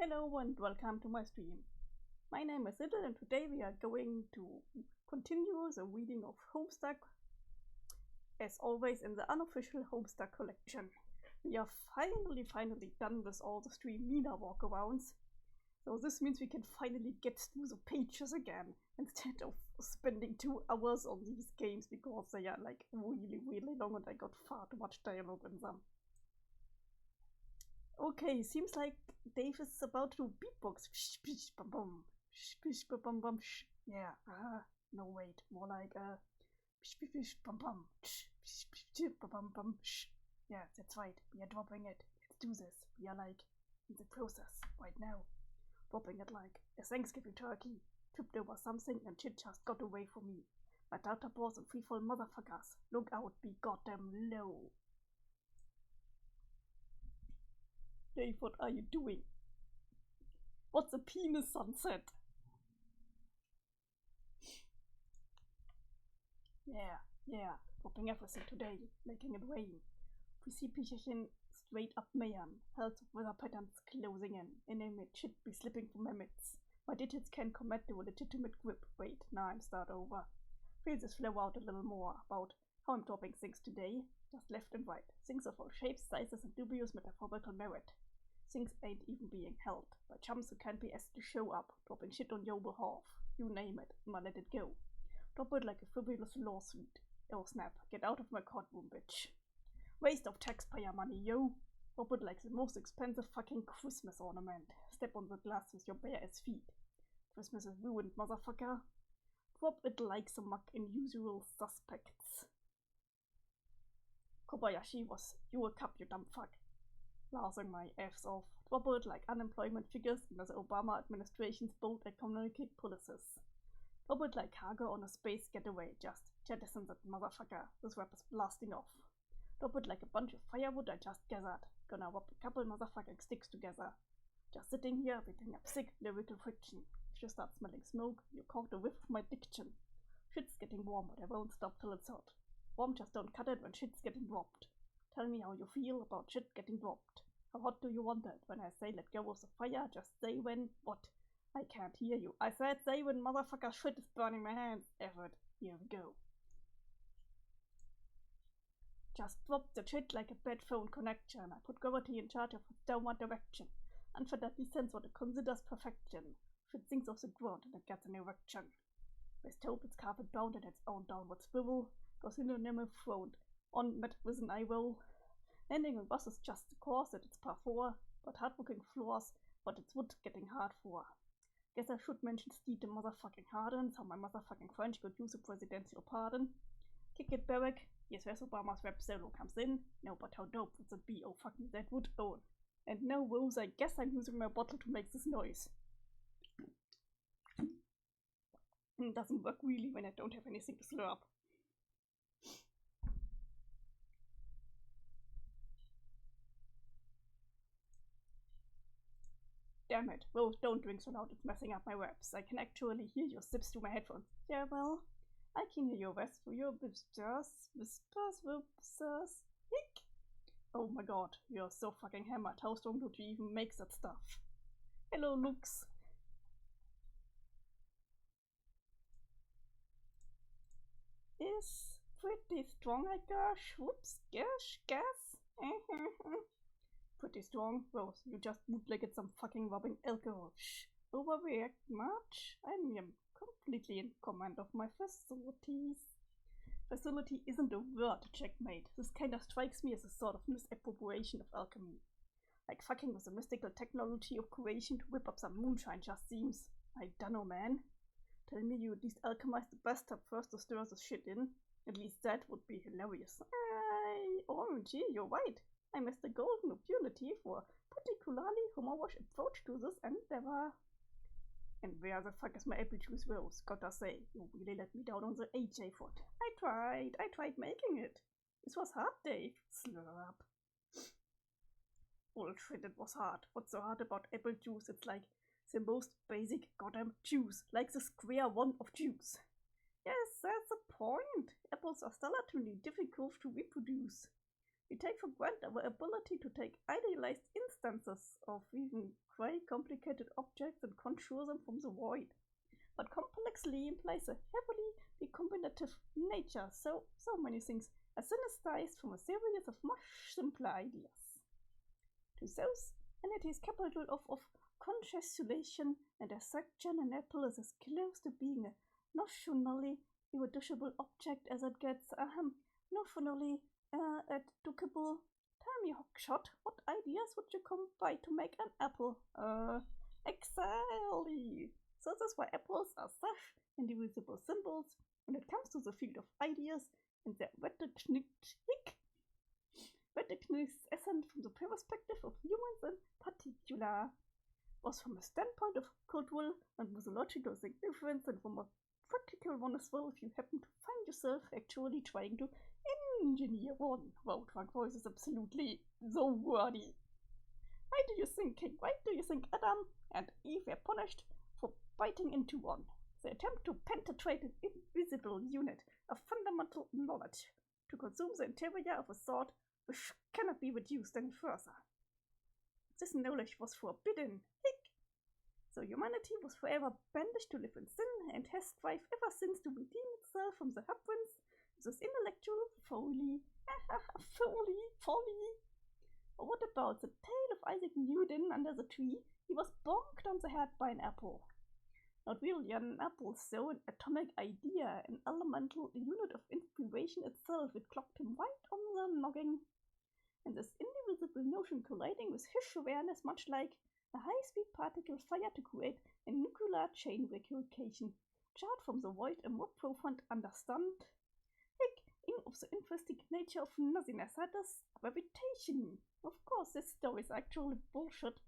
Hello and welcome to my stream. My name is Little and today we are going to continue the reading of Homestuck, as always in the unofficial Homestuck collection. We are finally done with all the stream Meenah walkarounds, so this means we can finally get through the pages again instead of spending 2 hours on these games because they are like really long and I got far too much dialogue in them. Okay, seems like Dave is about to beatbox. Yeah, no wait, more like yeah, that's right, we are dropping it. Let's do this. We are like in the process right now. Dropping it like a Thanksgiving turkey. Tripped over something and shit just got away from me. My data balls and freefall motherfuckers. Look out, be goddamn low. Dave, what are you doing? What's a penis sunset? Yeah, dropping everything today, making it rain. Precipitation straight up Mayan, health weather patterns closing in. Inanimate shit be slipping from my midst. My digits can commit to a legitimate grip. Wait, now I'm start over. Feel this flow out a little more about how I'm dropping things today, just left and right. Things of all shapes, sizes, and dubious metaphorical merit. Things ain't even being held by chums who can't be asked to show up, dropping shit on your behalf. You name it, I'ma let it go. Drop it like a frivolous lawsuit. Oh snap, get out of my courtroom, bitch. Waste of taxpayer money, yo. Drop it like the most expensive fucking Christmas ornament. Step on the glass with your bare ass feet. Christmas is ruined, motherfucker. Drop it like some unusual suspects. Kobayashi was you a cup, you dumb fuck. Laughing my F's off. Drop it like unemployment figures under the Obama administration's bold economic policies. Drop it like cargo on a space getaway. Just jettison that motherfucker. This rap is blasting off. Drop it like a bunch of firewood I just gathered. Gonna whop a couple motherfucking sticks together. Just sitting here beating up sick lyrical friction. If you start smelling smoke, you caught a whiff of my diction. Shit's getting warm, but I won't stop till it's hot. Warm just don't cut it when shit's getting dropped. Tell me how you feel about shit getting dropped. How hot do you want it? When I say let go of the fire, just say when. What? I can't hear you. I said say when motherfucker shit is burning my hands. Effort. Here we go. Just drop the shit like a bad phone connection. I put gravity in charge of its downward direction. Unfortunately sense what it considers perfection. Shit sinks off the ground and it gets an erection. With hope it's carpet bound in its own downward swivel. Goes in an throned. On met with an eye roll. Landing on bus is just the course that it's par 4, but hardworking floors, but it's wood getting hard for. Guess I should mention Steve the motherfucking Hardens, how my motherfucking French could use a presidential pardon. Kick it, Barack. Yes, where's Obama's rap solo comes in. No, but how dope would it be? Oh, fucking that would own. And no woes, I guess I'm using my bottle to make this noise. It doesn't work really when I don't have anything to slurp. Damn it, Rose, don't drink so loud, it's messing up my raps. I can actually hear your sips through my headphones. Yeah, well, I can hear your rest through your whispers. Hick! Oh my god, you're so fucking hammered. How strong do you even make that stuff? Hello, Lux. Is pretty strong, I guess. Whoops, guess. Pretty strong. Rose, you just bootlegged some fucking rubbing alcohol. Shh. Overreact much? I am completely in command of my facilities. Facility isn't a word, checkmate. This kinda strikes me as a sort of misappropriation of alchemy. Like fucking with the mystical technology of creation to whip up some moonshine just seems. I dunno, man. Tell me you at least alchemized the bathtub first to stir this shit in. At least that would be hilarious. OMG, you're right. I missed the golden opportunity for a particularly homowash approach to this endeavor. And where the fuck is my apple juice, Rose? Gotta say, you really let me down on the AJ foot. I tried making it. This was hard, Dave. Slurp. Bullshit, it was hard. What's so hard about apple juice? It's like the most basic goddamn juice, like the square one of juice. Yes, that's the point. Apples are startlingly difficult to reproduce. We take for granted our ability to take idealized instances of even quite complicated objects and conjure them from the void. But complexly implies a heavily recombinative nature, so many things are synthesized from a series of much simpler ideas. To those entities capable of conjecturation and dissection, an apple is as close to being a notionally irreducible object as it gets. Notionally educable. Tell me, Hookshot, what ideas would you come by to make an apple? Exactly. So that's why apples are such indivisible symbols when it comes to the field of ideas and their recognition essence from the perspective of humans in particular, was from a standpoint of cultural and mythological significance, and from a practical one as well if you happen to find yourself actually trying to engineer one. Wow, Trunk Voice is absolutely so wordy. Why do you think Adam and Eve were punished for biting into one? They attempt to penetrate an invisible unit of fundamental knowledge, to consume the interior of a thought which cannot be reduced any further. This knowledge was forbidden. So humanity was forever banished to live in sin, and has strived ever since to redeem itself from the happenings of this intellectual folly. Folly. Or what about the tale of Isaac Newton under the tree? He was bonked on the head by an apple. Not really an apple, so an atomic idea, an elemental unit of inspiration itself. It clocked him right on the noggin. And this indivisible notion colliding with his awareness, much like a high-speed particle fire to create a nuclear chain replication. Chart from the void a more profound understanding of the interesting nature of nothingness. That is gravitation. Of course, this story is actually bullshit.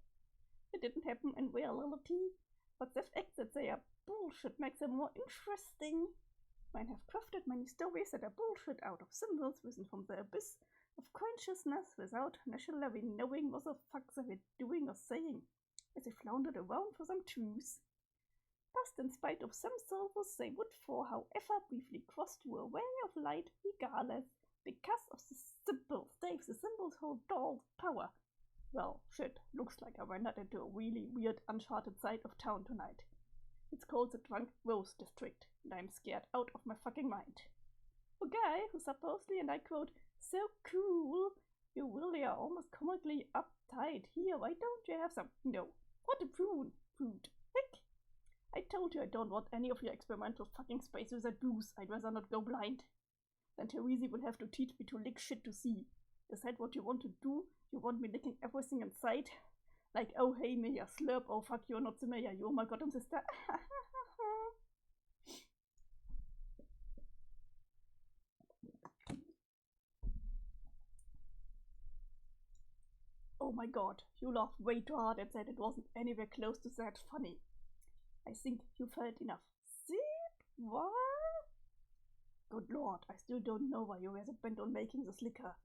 It didn't happen in reality, but the fact that they are bullshit makes them more interesting. Men have crafted many stories that are bullshit out of symbols risen from the abyss of consciousness without necessarily knowing what the fuck they were doing or saying, as they floundered around for some truth. Thus, in spite of themselves, they would however briefly cross to a way of light regardless, because of the symbols. Dave, the symbols hold all power. Well, shit, looks like I wandered into a really weird, uncharted side of town tonight. It's called the Drunk Rose District, and I'm scared out of my fucking mind. A guy who supposedly, and I quote, so cool, you really are almost comically uptight. Here, why don't you have some? No. What a prune. Prude. Heck. I told you I don't want any of your experimental fucking space wizard booze. I'd rather not go blind. Then Therese will have to teach me to lick shit to see. Is that what you want to do? You want me licking everything in sight? Like, oh hey Maya, slurp, oh fuck, you're not the Maya, you're my goddamn sister. Oh my god, you laughed way too hard and said it wasn't anywhere close to that funny. I think you felt enough. See? What? Good lord, I still don't know why you were so bent on making this liquor.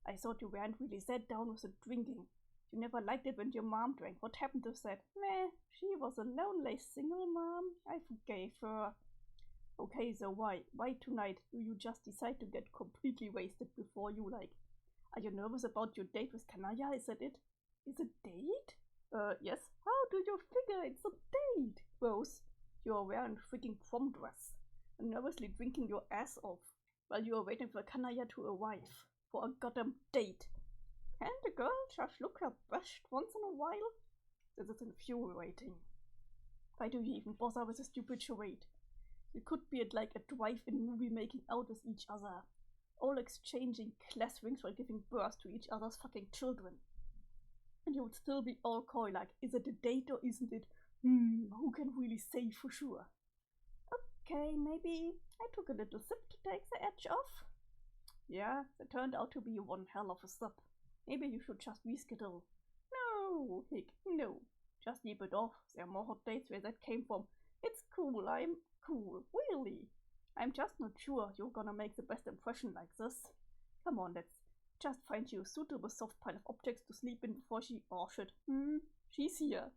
I thought you weren't really set down with the drinking. You never liked it when your mom drank. What happened to that? Meh, she was a lonely single mom. I forgave her. Okay, so why? Why tonight do you just decide to get completely wasted before you Are you nervous about your date with Kanaya? Is that it? Is it date? Yes. How do you figure it's a date? Rose, you're wearing a freaking prom dress and nervously drinking your ass off while you are waiting for Kanaya to arrive for a goddamn date. Can't a girl just look her best once in a while? This is infuriating. Why do you even bother with a stupid charade? You could be at like a drive-in movie making out with each other, all exchanging class rings while giving birth to each other's fucking children. And you would still be all coy like, is it a date or isn't it? Who can really say for sure? Okay, maybe I took a little sip to take the edge off. Yeah, it turned out to be one hell of a sip. Maybe you should just reschedule. No, Hick, no. Just leave it off. There are more hot dates where that came from. It's cool, I'm cool, really. I'm just not sure you're gonna make the best impression like this. Come on, let's just find you a suitable soft pile of objects to sleep in before she... Oh shit, she's here.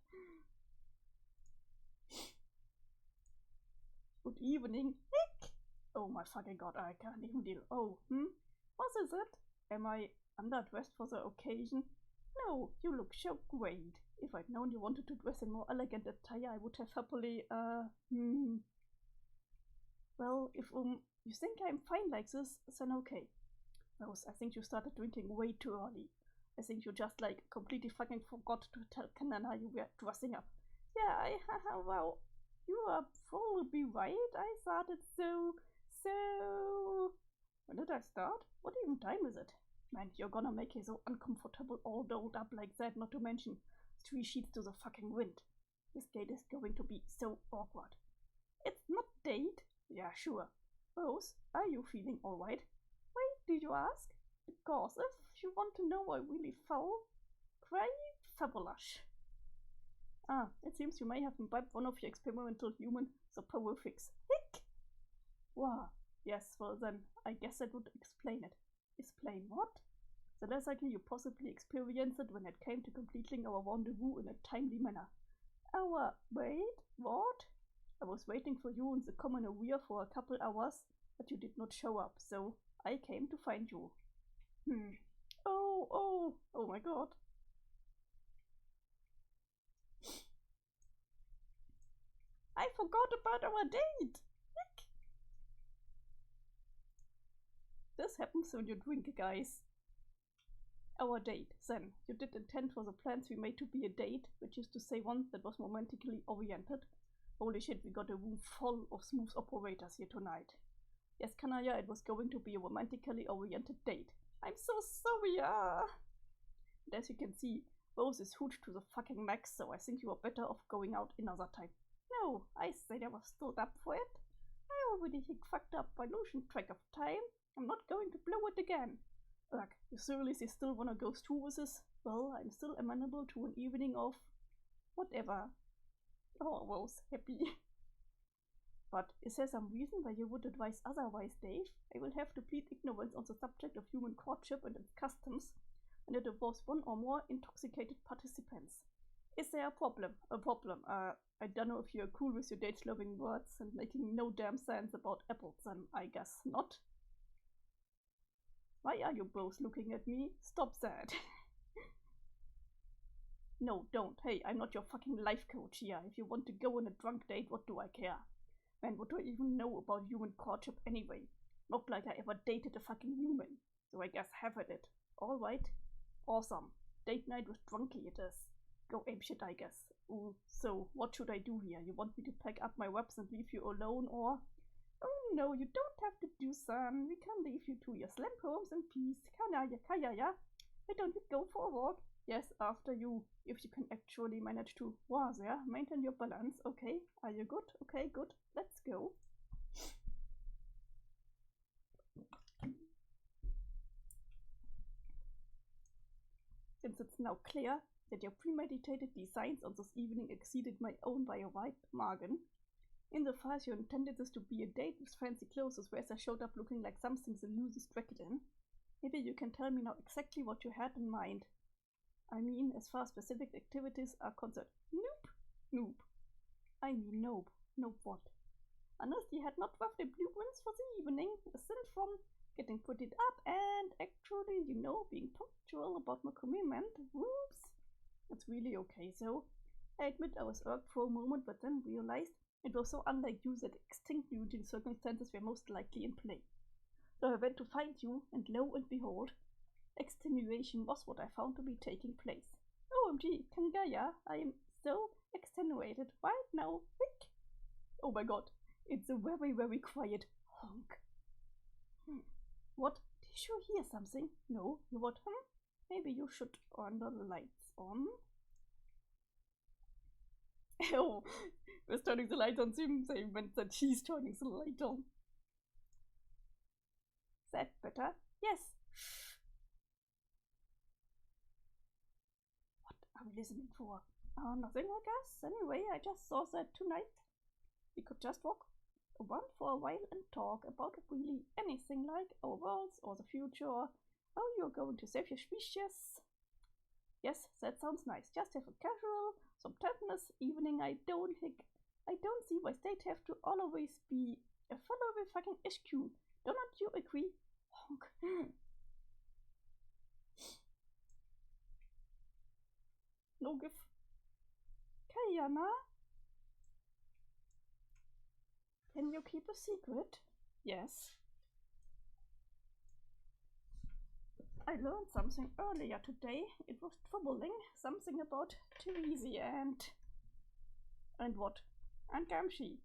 Good evening, Hick. Oh my fucking god, I can't even deal. Oh, what is it? Am I underdressed for the occasion? No, you look so great. If I'd known you wanted to dress in more elegant attire, I would have happily, Well, if, you think I'm fine like this, then okay. Rose, I think you started drinking way too early. I think you just, like, completely fucking forgot to tell Kanana you were dressing up. Yeah, well, you are probably right. I started so... When did I start? What even time is it? Man, you're gonna make it so uncomfortable all dolled up like that, not to mention 3 sheets to the fucking wind. This date is going to be so awkward. It's not date. Yeah, sure. Rose, are you feeling alright? Why did you ask? Because if you want to know how I really felt, quite fabulous. Ah, it seems you may have imbibed one of your experimental human soporifics. Hick! Wow. Yes, well then, I guess that would explain it. Explain what? The less likely you possibly experienced it when it came to completing our rendezvous in a timely manner. Wait, what? I was waiting for you in the common area for a couple hours, but you did not show up, so I came to find you. Oh my god. I forgot about our date! This happens when you drink, guys. Our date, then. You did intend for the plans we made to be a date, which is to say one that was romantically oriented. Holy shit, we got a room full of smooth operators here tonight. Yes, Kanaya, it was going to be a romantically oriented date. I'm so sorry, And as you can see, Rose is huge to the fucking max, so I think you are better off going out another time. No, I said I was still up for it. I already fucked up by losing track of time. I'm not going to blow it again. Ugh, you seriously still wanna go through with this? Well, I'm still amenable to an evening of... whatever. Oh, Rose, happy. But is there some reason why you would advise otherwise, Dave? I will have to plead ignorance on the subject of human courtship and its customs, and it involves one or more intoxicated participants. Is there a problem? A problem. I don't know if you're cool with your date-loving words and making no damn sense about apples, then I guess not. Why are you both looking at me? Stop that. No, don't. Hey, I'm not your fucking life coach here. If you want to go on a drunk date, what do I care? Man, what do I even know about human courtship anyway? Not like I ever dated a fucking human. So I guess have at it. Alright. Awesome. Date night with Drunky it is. Go apeshit, I guess. Ooh, so what should I do here? You want me to pack up my webs and leave you alone, or... Oh no, you don't have to do son. We can leave you to your slump homes in peace. Kaya. Why don't we go for a walk? Yes, after you. If you can actually manage to there, maintain your balance. Okay, are you good? Okay, good. Let's go. Since it's now clear that your premeditated designs on this evening exceeded my own by a wide margin, in the farce you intended this to be a date with fancy clothes, whereas I showed up looking like something the losers dragged in. Maybe you can tell me now exactly what you had in mind. I mean, as far as specific activities are concerned. Nope. I mean, nope. Nope what? Unless you had not roughed the blueprints for the evening, aside from getting putted up and actually, being punctual about my commitment. Whoops. It's really okay, so I admit I was irked for a moment, but then realized it was so unlike you that extinct muting circumstances were most likely in play. So I went to find you, and lo and behold, extenuation was what I found to be taking place. OMG, Kangaya, I am so extenuated right now. Wick. Oh my god, it's a very, very quiet honk. What? Did you hear something? No, you what? Maybe you should turn the lights on. Oh, we're turning the light on soon, so it meant that she's turning the light on. Is that better? Yes. What are we listening for? Nothing, I guess. Anyway, I just saw that tonight we could just walk around for a while and talk about really anything, like our worlds or the future, or how you're going to save your species. Yes, that sounds nice. Just have a casual, subtitleless evening. I don't see why state have to always be a fellow with fucking HQ. Don't you agree? Honk. no give. Kayana? Can you keep a secret? Yes. I learned something earlier today. It was troubling. Something about Therese and what? And Gamshi.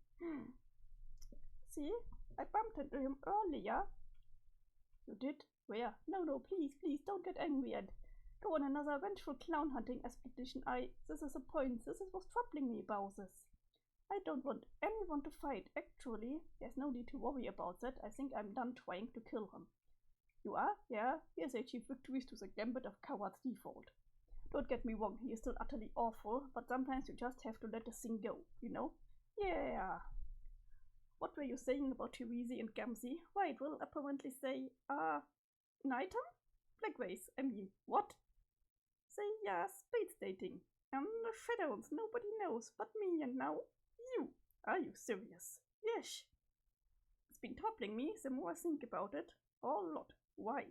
See? I bumped into him earlier. You did? Where? No, please, don't get angry and go on another vengeful clown hunting expedition. This is a point. This is what's troubling me about this. I don't want anyone to fight. Actually, there's no need to worry about that. I think I'm done trying to kill him. You are? Yeah? Here's achieve victories to the gambit of coward's default. Don't get me wrong, he is still utterly awful, but sometimes you just have to let the thing go, you know? Yeah. What were you saying about Therese and Gamsi? Right, well, apparently say, an item? Blackways, I mean, what? Say, yeah, spades dating. The shadows, nobody knows but me and now you. Are you serious? Yes. It's been troubling me the more I think about it. A lot. Why?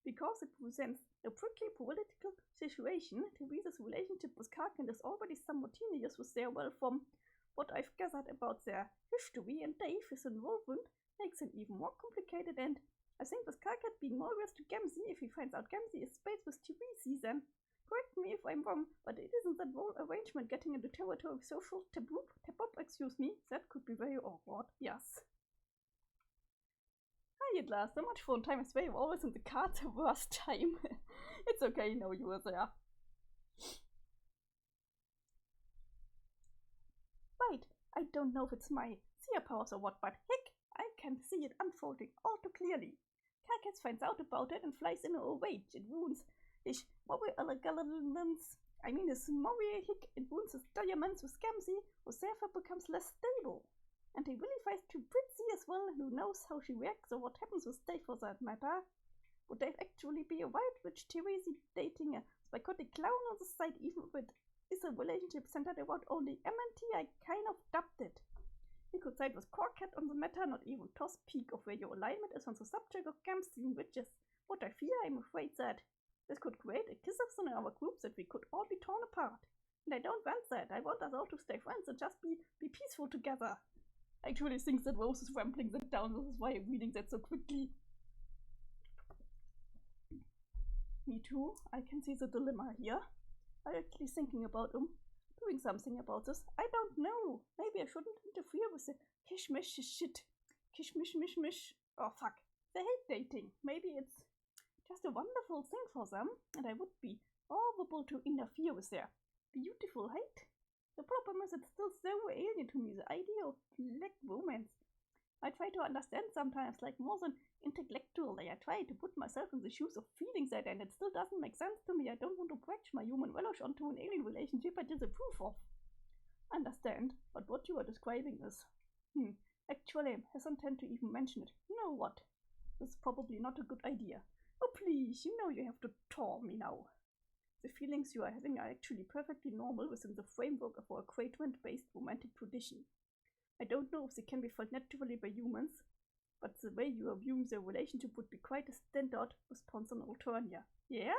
Because it presents a prickly political situation. Therese's relationship with Karkin is already somewhat tenuous with their, well, from what I've gathered about their history and Dave's involvement makes it even more complicated, and I think with Karkin being more loyal to Gamsi, if he finds out Gamsi is spades with Therese, then correct me if I'm wrong, but it isn't that whole arrangement getting into territory of social taboo? Excuse me, that could be very awkward. Yes. Hi at last, so much fun time is very always in the cards the worst time. It's okay, no, you were there. Right, I don't know if it's my seer powers or what, but heck, I can see it unfolding all too clearly. Karkas finds out about it and flies in a rage. It ruins his moral elegance. I mean, his moral hick. It ruins his diamonds with Gamsi, who therefore becomes less stable. And he really fights to Britzy as well, who knows how she reacts or what happens with Dave for that matter. Would Dave actually be a wild witch Therese dating a psychotic clown on the side, even if it is a relationship centered around only MNT? I kind of dubbed it. He could side with Corcat on the matter, not even toss peak of where your alignment is on the subject of Gamsi, which is what I fear. I'm afraid that this could create a kiss-offs in our groups that we could all be torn apart. And I don't want that. I want us all to stay friends and just be peaceful together. I actually think that Rose is rambling that down. This is why I'm reading that so quickly. Me too. I can see the dilemma here. I'm actually thinking about doing something about this. I don't know. Maybe I shouldn't interfere with the kishmish shit. Kishmish. Oh fuck. They hate dating. Maybe it's just a wonderful thing for them, and I would be horrible to interfere with their beautiful hate. The problem is it's still so alien to me, the idea of black romance. I try to understand sometimes, like more than intellectually. I try to put myself in the shoes of feeling that, and it still doesn't make sense to me. I don't want to project my human relish onto an alien relationship I disapprove of. Understand, but what you are describing is... Actually, I'm hesitant to even mention it. You know what? This is probably not a good idea. Oh please, you know you have to tell me now. The feelings you are having are actually perfectly normal within the framework of our equatement-based romantic tradition. I don't know if they can be felt naturally by humans, but the way you are viewing the relationship would be quite a standard response on Alternia. Yeah?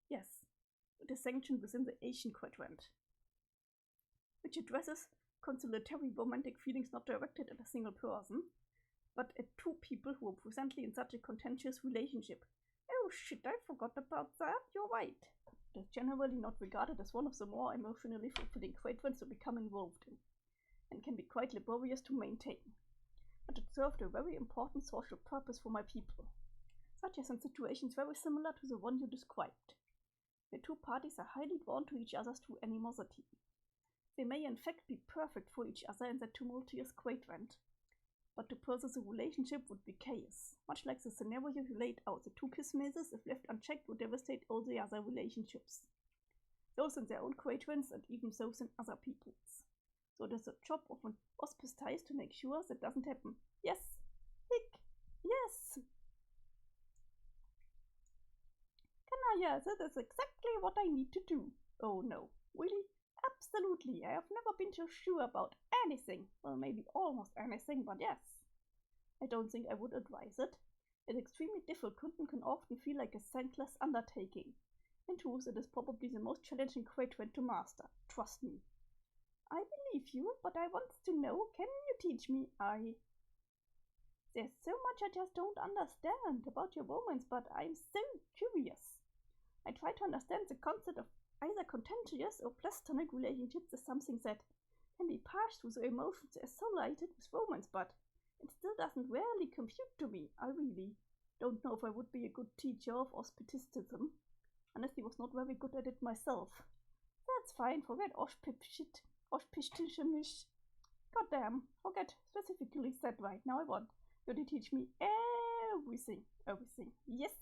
Yes. It is sanctioned within the Asian quadrant, which addresses conciliatory romantic feelings not directed at a single person, but at two people who are presently in such a contentious relationship. Oh shit, I forgot about that. You're right. It is generally not regarded as one of the more emotionally fulfilling quadrants to become involved in, and can be quite laborious to maintain. But it served a very important social purpose for my people, such as in situations very similar to the one you described. The two parties are highly drawn to each other's true animosity. They may in fact be perfect for each other in that tumultuous quadrant, but to pursue the relationship would be chaos. Much like the scenario you laid out, the two kiss mazes, if left unchecked, would devastate all the other relationships. Those in their own quadrants and even those in other people's. So it is the job of an auspicize to make sure that doesn't happen. Yes! Hick! Yes! Kanaya, that is exactly what I need to do. Oh no, really? Absolutely, I have never been so sure about anything. Well, maybe almost anything, but yes. I don't think I would advise it. It's extremely difficult and can often feel like a thankless undertaking. In truth, it is probably the most challenging quadrant to master. Trust me. I believe you, but I want to know, can you teach me? There's so much I just don't understand about your romance, but I'm so curious. I try to understand the concept of either contentious or platonic relationships as something that can be passed through the emotions associated with romance, but it still doesn't really compute to me. I really don't know if I would be a good teacher of auspicitism. Honestly, was not very good at it myself. That's fine, forget auspicitism. Goddamn, forget specifically said right now. I want you to teach me everything. Everything. Yes!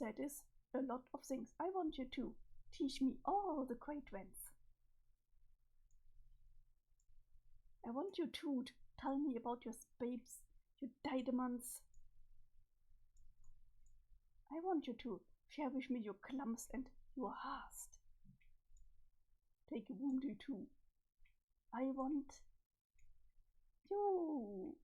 That is a lot of things. I want you to teach me all the quadrants. I want you to tell me about your spades, your diamonds. I want you to share with me your clumps and your hast. Take a wounded too. I want you.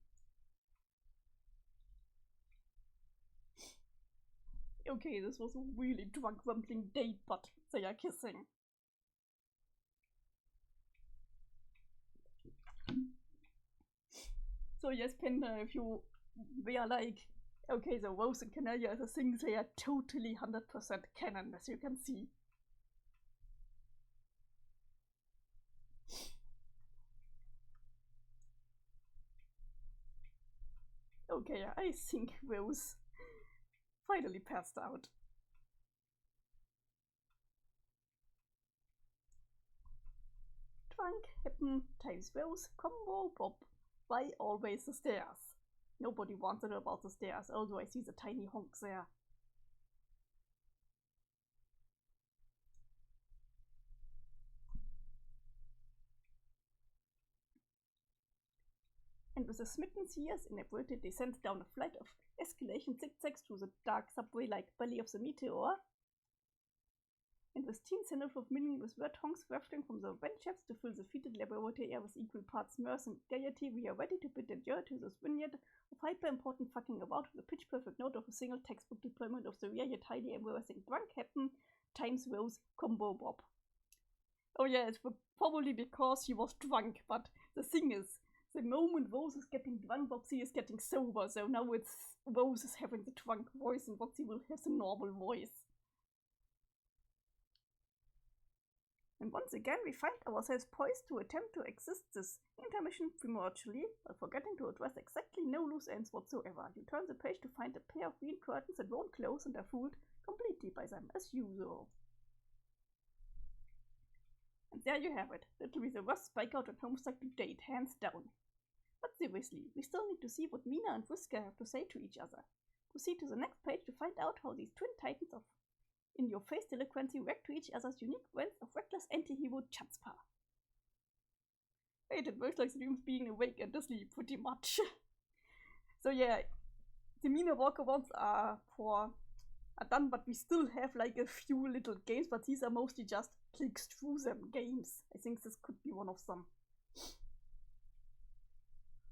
Okay, this was a really drunk rumbling date, but they are kissing. So yes, Panda, if you were like, okay, the Rose and Canalia is a thing, they are totally 100% canon, as you can see. Okay, I think Rose finally passed out. Drunk, happen, times Rose, combo, pop. Why always the stairs? Nobody wants to know about the stairs, although I see the tiny honk there. And with a smitten sears in a brutal descent down a flight of escalation zigzags through the dark subway-like belly of the meteor, and with teen centers of meaningless word honks wafting from the vent shafts to fill the fetid laboratory air with equal parts mirth and gaiety, we are ready to bid adieu to this vignette of hyper-important fucking about with the pitch-perfect note of a single textbook deployment of the rare yet highly embarrassing drunk happen times Rose combo bob. Oh yeah, it's probably because he was drunk, but the thing is, the moment Rose is getting drunk, Bobsy is getting sober, so now it's Rose is having the drunk voice and Bobsy will have the normal voice. And once again, we find ourselves poised to attempt to exist this intermission prematurely, while forgetting to address exactly no loose ends whatsoever. You turn the page to find a pair of green curtains that won't close and are fooled completely by them, as usual. And there you have it. That'll be the worst spike out on Homestuck to date, hands down. But seriously, we still need to see what Meenah and Whisker have to say to each other. Proceed to the next page to find out how these twin titans of in-your-face delinquency react to each other's unique blends of reckless anti-hero chutzpah. Wait, it works like the dreams being awake and asleep, pretty much. So yeah, the Meenah walkarounds are done, but we still have like a few little games, but these are mostly just clicks through them games. I think this could be one of them.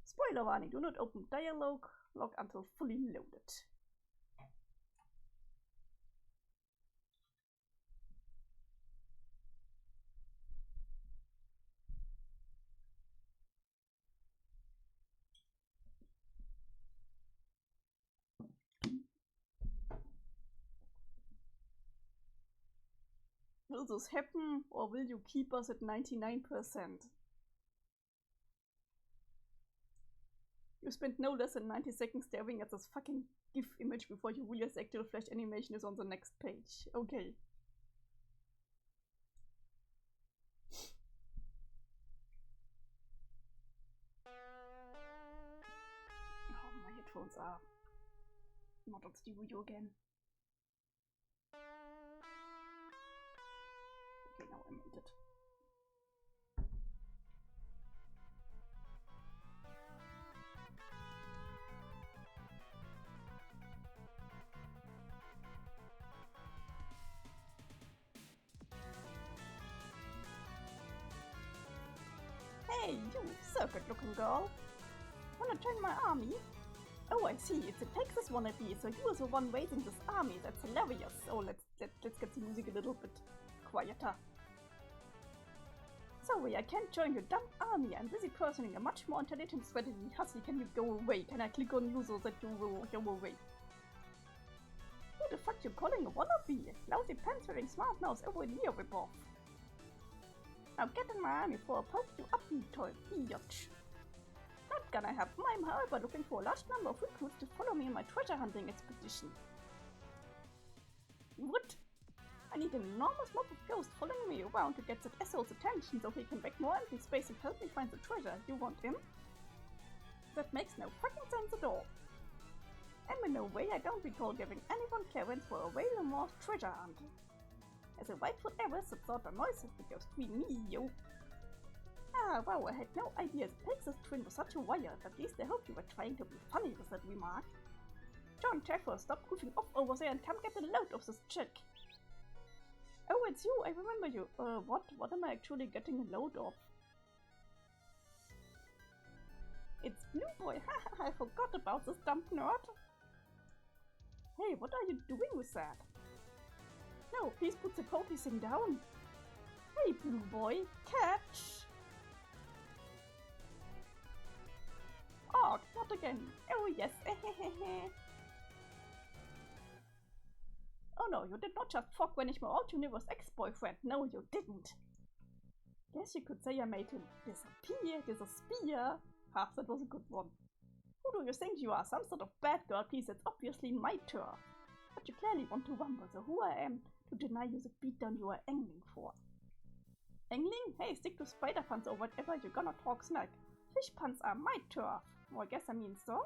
Spoiler warning, do not open dialogue log until fully loaded. Will this happen, or will you keep us at 99%? You spent no less than 90 seconds staring at this fucking GIF image before you realize the actual flash animation is on the next page. Okay. Oh, my headphones are not on stereo again. Okay, now I made it. Hey, you circuit-looking girl. Wanna join my army? Oh, I see. It's a Texas wannabe, so you are the one raising this army. That's hilarious. Oh, let's get the music a little bit quieter. Sorry, I can't join your dumb army. I'm busy pursuing a much more intelligent strategy. Hussy, can you go away? Can I click on you so that you will go away? Who the fuck you calling a wannabe? Lousy pants-wearing smart mouse over here, ripoff. Now get in my army before I poke you up, you toy biatch. Not gonna happen. I'm however looking for a large number of recruits to follow me on my treasure hunting expedition. What? I need an enormous mob of ghosts following me around to get that asshole's attention so he can make more empty space and help me find the treasure. You want him? That makes no fucking sense at all. And in no way I don't recall giving anyone clearance for a whale or more treasure hunt. As a rightful heiress, it thought the noise has to go between me, you. Ah, wow, I had no idea the Texas twin was such a wire. At least I hope you were trying to be funny with that remark. John Trevor, stop goofing off over there and come get a load of this chick. Oh, it's you, I remember you. What am I actually getting a load of? It's Blue Boy, haha, I forgot about this dumb nerd. Hey, what are you doing with that? No, please put the pokey thing down. Hey, Blue Boy, catch! Oh, not again. Oh, yes. Oh no, you did not just fuck vanish my old universe ex-boyfriend. No, you didn't. Guess you could say I made him disappear. Half that was a good one. Who do you think you are? Some sort of bad girl? Please, it's obviously my turf. But you clearly want to rumble, so who I am to deny you the beatdown you are angling for. Angling? Hey, stick to spider puns or whatever you're gonna talk smack. Fish puns are my turf. Or I guess I mean surf?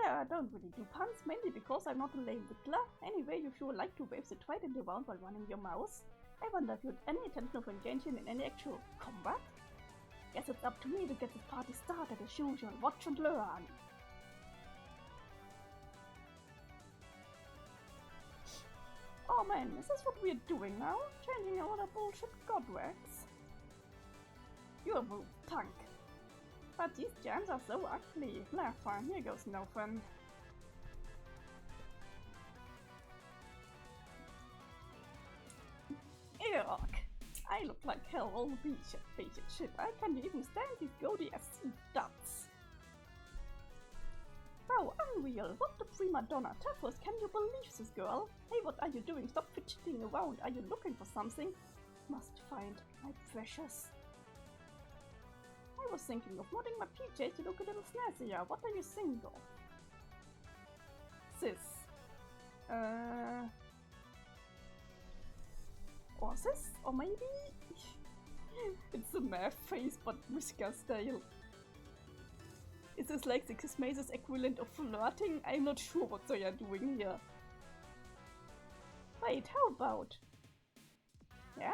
Yeah, I don't really do puns, mainly because I'm not a lame whittler. Anyway, you sure like to wave the trident around while running your mouse. I wonder if you had any intention of engaging in any actual combat? Guess it's up to me to get this party started as usual. Watch and learn. Oh man, is this what we're doing now? Changing all the bullshit god wax? You're a rude punk. But these jams are so ugly. Nah, fine, here goes no fun. Yuck! I look like hell, all the basic shit. I can't even stand these goaty SC duds. How unreal! What the prima donna? Tefos, can you believe this girl? Hey, what are you doing? Stop fidgeting around. Are you looking for something? Must find my precious. I was thinking of modding my PJ to look a little snazzier. What are you thinking of? Sis. Or this? Or maybe? It's a math face, but whisker style. Is this like the Kismaze's equivalent of flirting? I'm not sure what they are doing here. Wait, how about? Yeah?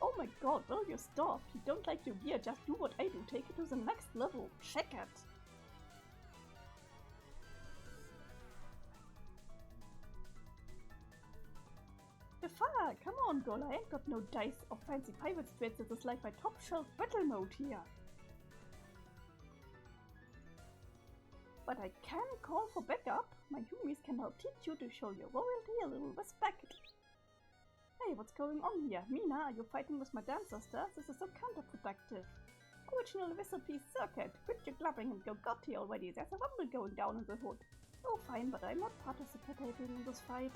Oh my god, will you stop? You don't like your gear, just do what I do. Take it to the next level. Check it. The fuck? Come on, girl. I ain't got no dice or fancy pirate strats. This is like my top shelf battle mode here. But I can call for backup. My humans can help teach you to show your royalty a little respect. Hey, what's going on here? Meenah, are you fighting with my dance sister? This is so counterproductive. Original recipe circuit. Quit your glubbing and go gotty already. There's a rumble going down in the hood. Oh, fine, but I'm not participating in this fight.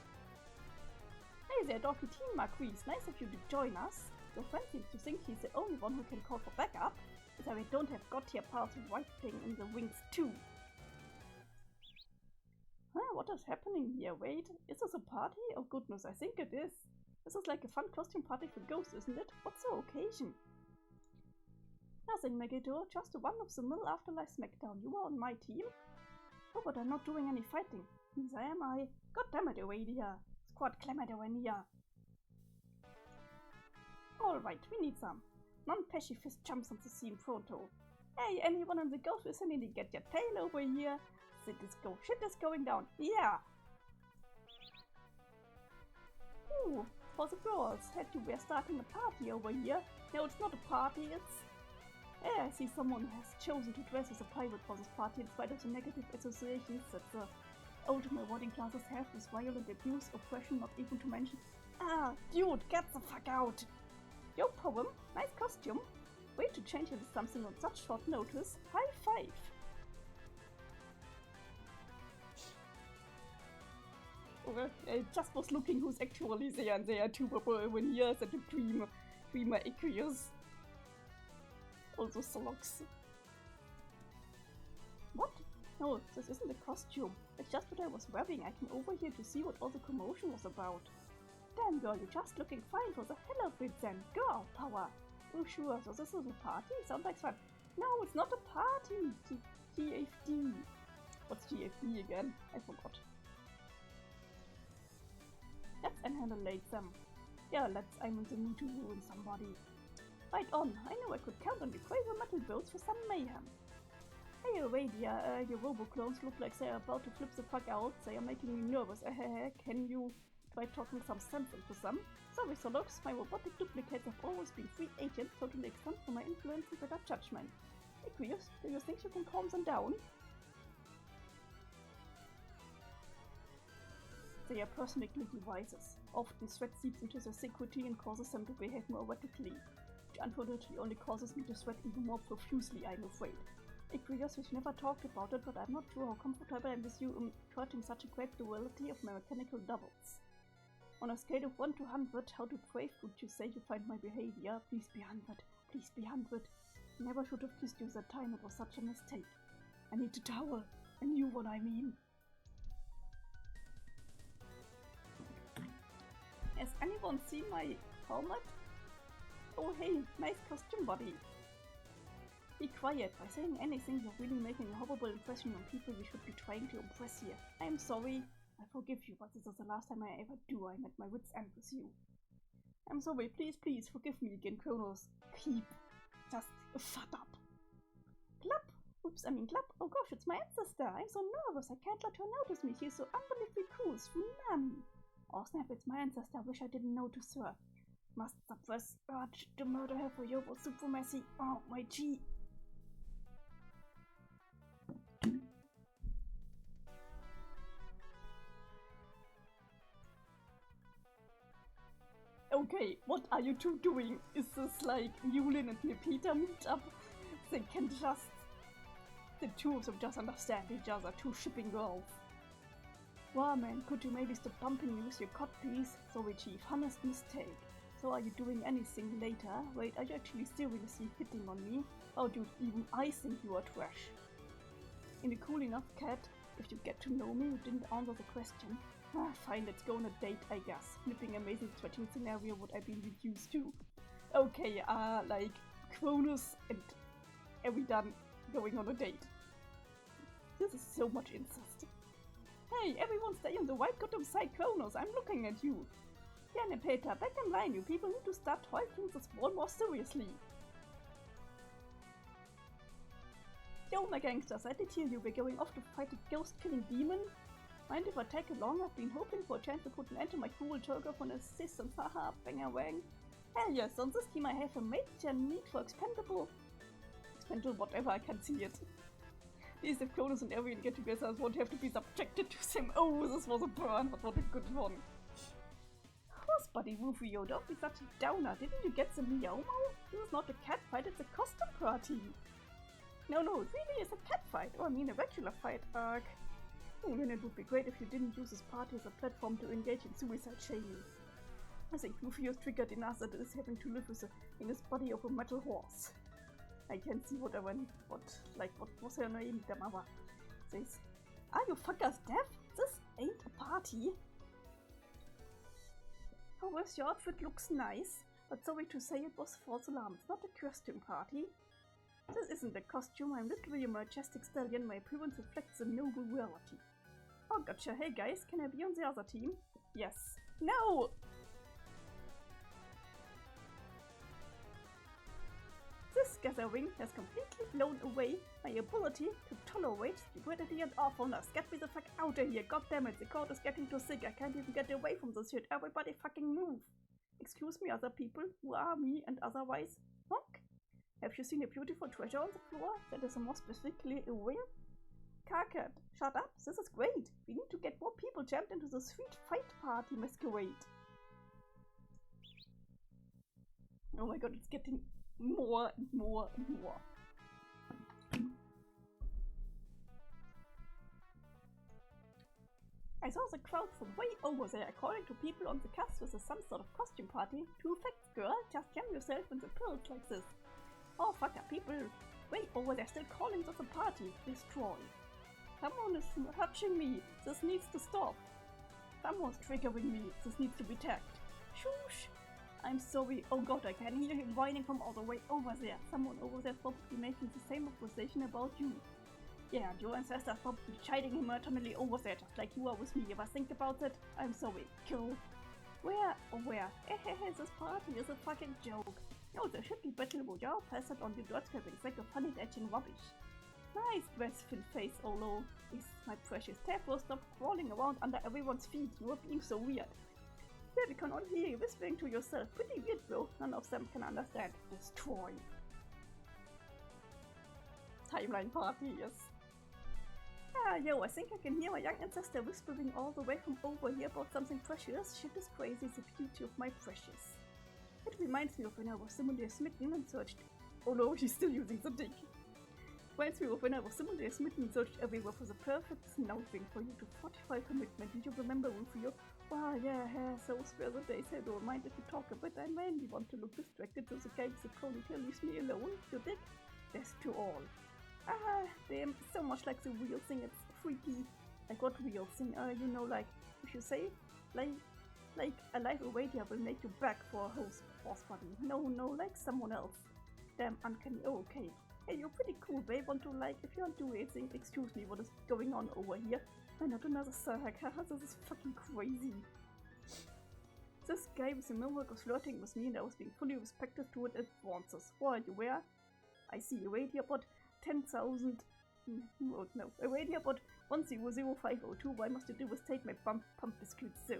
Hey there, Dorky Team Marquise. Nice of you to join us. Your friend seems to think he's the only one who can call for backup. As I don't have got here pals writing in the wings too. Huh, what is happening here? Wait, is this a party? Oh goodness, I think it is. This is like a fun costume party for ghosts, isn't it? What's the occasion? Nothing, Megiddo. Just a one-of-the-mill afterlife smackdown. You are on my team? Oh, but I'm not doing any fighting. Neither am I. God damn it, Aurelia. Squad Clamidorania. Alright, we need some. Non-peshy fist jumps on the scene pronto. Hey, anyone in the ghost vicinity, get your tail over here. Shit is going down. Yeah! Ooh, for the girls, we're starting a party over here. No, it's not a party, it's... Hey, I see someone has chosen to dress as a pirate for this party in spite of the negative associations that the old working classes have with violent abuse, oppression, not even to mention. Ah, dude, get the fuck out! Yo, poem, nice costume. Way to change into something on such short notice. High five! Well, I just was looking who's actually there and there too, but when here is at the dreamer Aquarius. Also Solox. What? No, this isn't a costume. It's just what I was wearing. I came over here to see what all the commotion was about. Damn girl, you're just looking fine for the hell of it then. Girl power. Oh sure, so this is a party? Sounds like fun. No, it's not a party. TFD. What's TFD again? I forgot. Let's annihilate them. Yeah, I'm in the mood to ruin somebody. Right on, I knew I could count on your crazy metal builds for some mayhem. Hey Aradia, your robo-clones look like they're about to flip the fuck out. They are making me nervous. Can you try talking some sense into them? Sorry Solox, my robotic duplicates have always been free agents, totally exempt from my influence and without judgment. Aquarius, do you think you can calm them down? They are personal devices. Often threat seeps into their security and causes them to behave more erratically, which unfortunately only causes me to sweat even more profusely, I'm afraid. Aquarius, we've never talked about it, but I'm not sure how comfortable I am with you imparting such a great duality of my mechanical doubles. On a scale of 1 to 100, how depraved would you say you find my behavior? Please be 100. Please be 100. I never should have kissed you that time, it was such a mistake. I need a towel. A new one, I mean. Has anyone seen my helmet? Oh hey, nice costume buddy. Be quiet. By saying anything, you're really making a horrible impression on people we should be trying to impress here. I'm sorry. I forgive you, but this is the last time I ever do. I'm at my wit's end with you. I'm sorry. Please forgive me again, Kronos. Keep. Just shut up. Clap. Oops, I mean clap. Oh gosh, it's my ancestor. I'm so nervous. I can't let her notice me. She's so unbelievably cool. Tsunami. Oh snap, it's my ancestor. I wish I didn't notice her. Must suppress urge to murder her for Yobo supremacy. Oh, my G. Okay, what are you two doing? Is this like Yulin and Nepeta meet up? They can just... The two of them just understand each other, two shipping girls. Wow man, could you maybe stop bumping me with your codpiece? Sorry chief, honest mistake. So are you doing anything later? Wait, are you actually seriously hitting on me? Oh dude, even I think you are trash. In a cool enough cat, if you get to know me, you didn't answer the question. Ah, fine, let's go on a date, I guess. Flipping amazing stretching scenario what I've been reduced to. Okay, like Kronos and Eridan going on a date. This is so much incest. Hey, everyone stay on the white goddamn side, Kronos, I'm looking at you. Yeah, Nepeta, back in line, you people need to start taking this war more seriously. Yo, my gangsters, I did hear you were going off to fight a ghost-killing demon. Mind if I tag along? I've been hoping for a chance to put an end to my cool turtle for an assistance, haha, banger wang. Hell yes, on this team I have a major need for expendable whatever, I can see it. Please, if Kronos and Arian get together, I won't have to be subjected to them. Oh, this was a burn, but what a good one. Horse buddy, Rufio, don't be such a downer. Didn't you get the meow? This is not a cat fight, it's a costume party. No, it really is a cat fight. Oh, I mean a regular fight arc. Oh, then it would be great if you didn't use this party as a platform to engage in suicide shaming. I think Rufio's triggered in us that it is having to live with in his body of a metal horse. I can't see what was her name, the mother says. Are you fuckers deaf? This ain't a party. However, your outfit looks nice, but sorry to say it was false alarm. It's not a costume party. This isn't a costume, I'm literally a majestic stallion. My appearance reflects a noble reality. Oh, gotcha. Hey guys, can I be on the other team? Yes. No! This gathering has completely blown away my ability to tolerate stupidity and awfulness. Get me the fuck out of here, goddammit, the court is getting too sick, I can't even get away from this shit. Everybody fucking move! Excuse me, other people, who are me and otherwise? Honk? Have you seen a beautiful treasure on the floor? That is more specifically a ring? Carcat, shut up, this is great. We need to get more people jammed into the sweet fight party masquerade. Oh my god, it's getting more and more and more. I saw the crowd from way over there. According to people on the cast, this is some sort of costume party. Two facts, girl. Just jam yourself in the pills like this. Oh, fucker, people way over there still calling this a party. Destroy. Someone is touching me. This needs to stop. Someone's triggering me. This needs to be tagged. Shoosh. I'm sorry. Oh god, I can hear him whining from all the way over there. Someone over there probably making the same accusation about you. Yeah, and your ancestors probably chiding him eternally over there, just like you are with me. If I think about it, I'm sorry. Cool. Where? Oh, where? This party is a fucking joke. No, there should be battle royale passed on the dirt scraping, like a funny edging rubbish. Nice dress, Phil face, Olo. Is my precious Tafro, stop crawling around under everyone's feet. You are being so weird. There we can all hear you whispering to yourself. Pretty weird, bro. None of them can understand. Destroy. Timeline party, yes. Ah, yo, I think I can hear my young ancestor whispering all the way from over here about something precious. Shit is crazy, the beauty of my precious. It reminds me of when I was similarly smitten and searched. Oh no, he's still using the dick. Reminds me of when I was similarly smitten and searched everywhere for the perfect snout ring for you to fortify commitment. Did you remember, Rufio? Wow, yeah, those were the days. I don't mind if you talk a bit. I mainly want to look distracted, so the guy with the ponytail leaves me alone. You dig? Death to all. Ah, damn, so much like the real thing, it's freaky. Like what real thing? You know, like, if you say, like a live radio will make you back for a horse body. No, like someone else. Damn uncanny. Oh, okay. Hey, you're pretty cool, babe. Want to, like, if you don't do anything, excuse me, what is going on over here? Why not another sack? This is fucking crazy. This guy with the millwork was flirting with me and I was being fully respected to it advances. Why are you where? I see a radio bot 10,000. No, a radio bot 100502. Why must you do is take my pump biscuits so?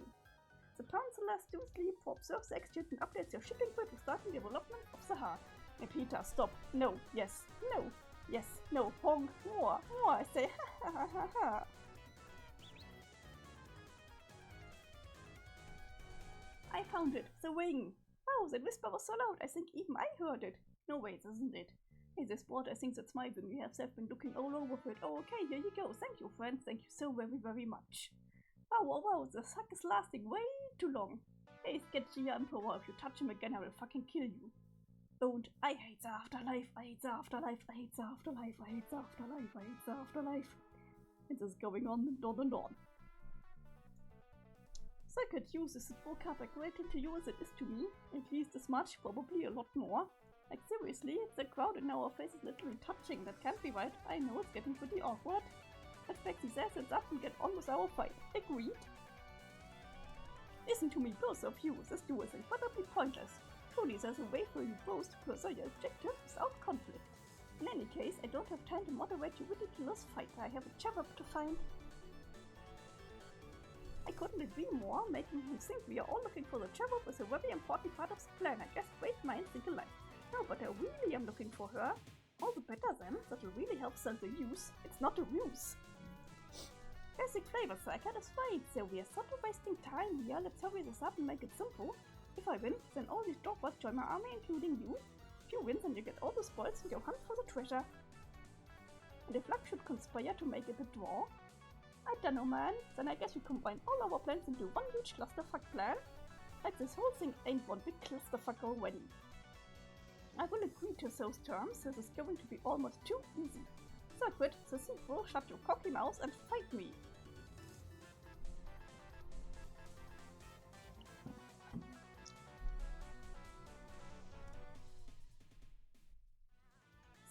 The Tanzler do sleep for observes the exchange and updates your shipping grid with starting development of the heart. Hey Peter, stop. No, yes, no, yes, no, honk, more, I say ha ha ha ha. I found it, the ring. Wow, that whisper was so loud, I think even I heard it. No, wait, isn't it? Hey, this board, I think that's my ring. You have been looking all over for it. Oh, okay, here you go. Thank you, friend. Thank you so very, very much. Wow, the suck is lasting way too long. Hey, sketchy Emperor, if you touch him again, I will fucking kill you. Don't. I hate the afterlife. I hate the afterlife. I hate the afterlife. I hate the afterlife. I hate the afterlife. And this is going on and on and on. Second use is vocab equating to you as it is to me. At least as much, probably a lot more. Like seriously, the crowd in our face is literally touching. That can't be right. I know it's getting pretty awkward. Let's back these assets up and get on with our fight. Agreed? Listen to me, both of you. This duel is incredibly pointless. Truly, there's a way for you both to pursue your objectives without conflict. In any case, I don't have time to moderate your ridiculous fight. I have a job to find. I couldn't agree more. Making him think we are all looking for the cherub is a very important part of the plan. I guess great minds think alike. No, but I really am looking for her. All the better then. That'll really help sell the use. It's not a ruse. Basic flavor cycle is right, so we are sort of wasting time here. Let's hurry this up and make it simple. If I win, then all these dogbats join my army, including you. If you win, then you get all the spoils in your hunt for the treasure. And if luck should conspire to make it a draw, I don't know, man. Then I guess we combine all our plans into one huge clusterfuck plan. Like this whole thing ain't one big clusterfuck already. I will agree to those terms. This is going to be almost too easy. So quit, the sequel, shut your cocky mouth and fight me.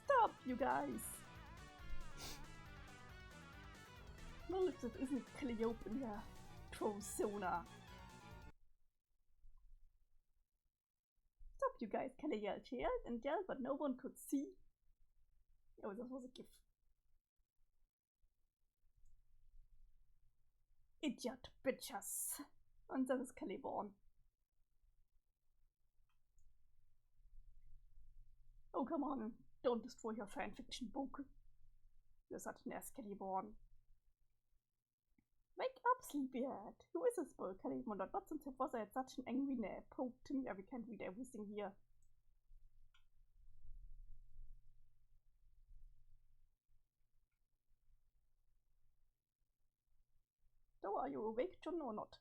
Stop, you guys! Well, if it isn't Cleopatra, Trozona. Stop, you guys, Kelly yelled and yelled, but no one could see. Oh, this was a gift. Idiot bitches. Und das ist Caliborn. Oh, come on. Don't destroy your fanfiction book. You're such an ass, Caliborn. Wake up, sleepyhead. Who is this boy, Caliborn? Not since was I had such an angry nap. Oh, Tim, yeah, we can't read everything here. So, are you awake, John, or not?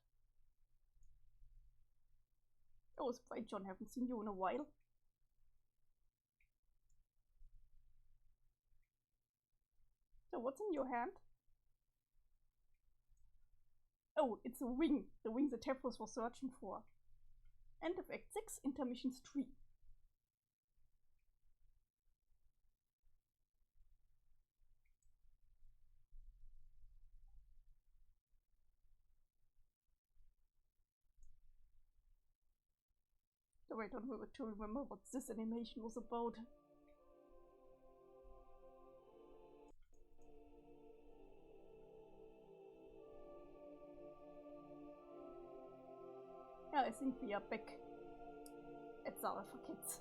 Oh, Sprite John, haven't seen you in a while. So, what's in your hand? Oh, it's a wing. The wing that Tevros was searching for. End of Act 6, Intermissions 3. So I don't know to remember what this animation was about. Yeah, I think we are back at Zara for Kids.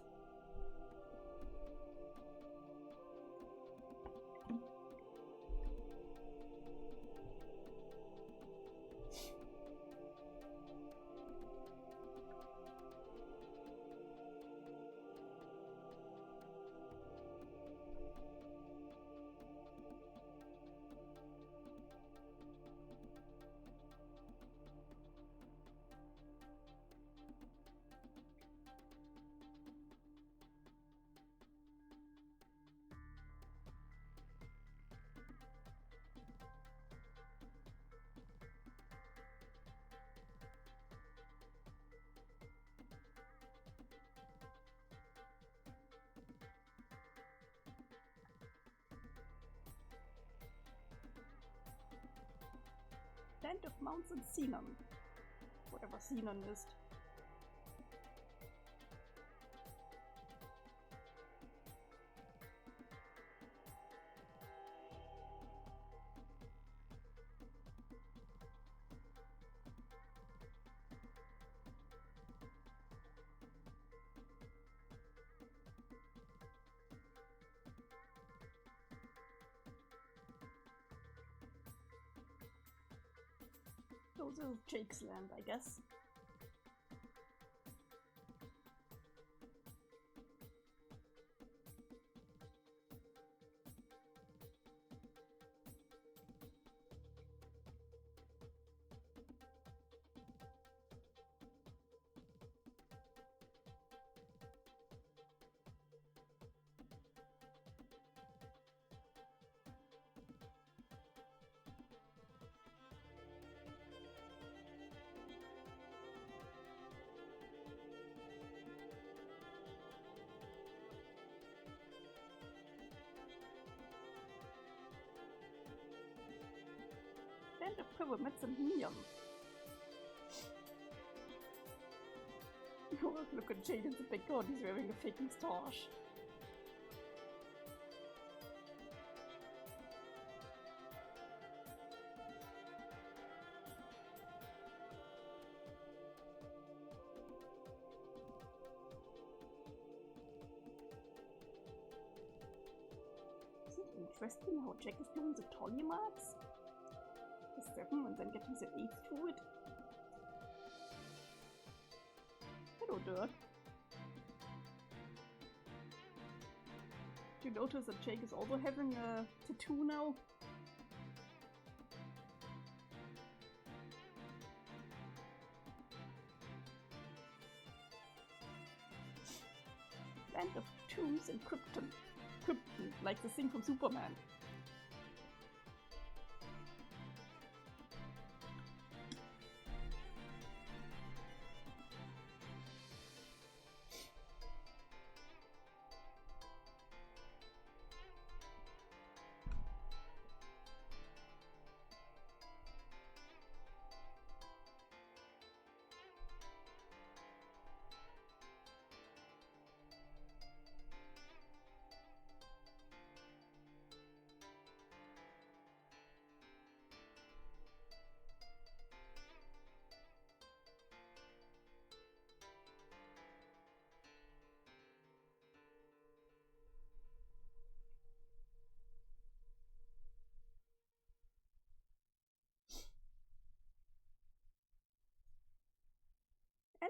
Land of Mounts and Sinon. Whatever Sinon is. So this is Jake's land, I guess. Land of Pyramids and Neon. Oh, look at Jade in the background, he's wearing a fake moustache. Isn't it interesting how Jack is doing the tally marks? The 7 and then getting the 8 through it. Hello, Dirk. Do you notice that Jake is also having a tattoo now? Land of Tombs and Krypton. Krypton, like the thing from Superman.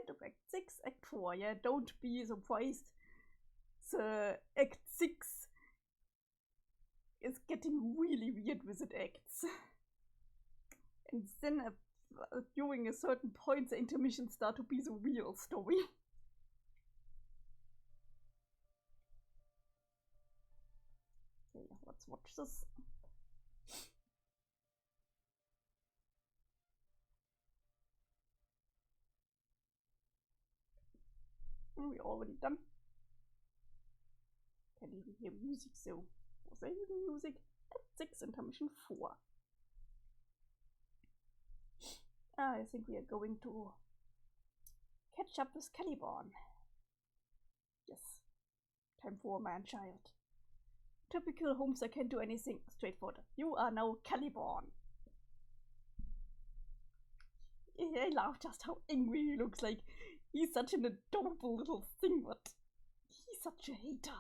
of Act 6, Act 4. Yeah, don't be surprised. The Act 6 is getting really weird with the acts. And then during a certain point, the intermissions start to be the real story. Okay, let's watch this. We're already done. Can't even hear music, so was there even music? Act 6, intermission 4. I think we are going to catch up with Caliborn. Yes. Time for a man-child. Typical Homestuck can't do anything straightforward. You are now Caliborn. I love just how angry he looks like. He's such an adorable little thing, but he's such a hater.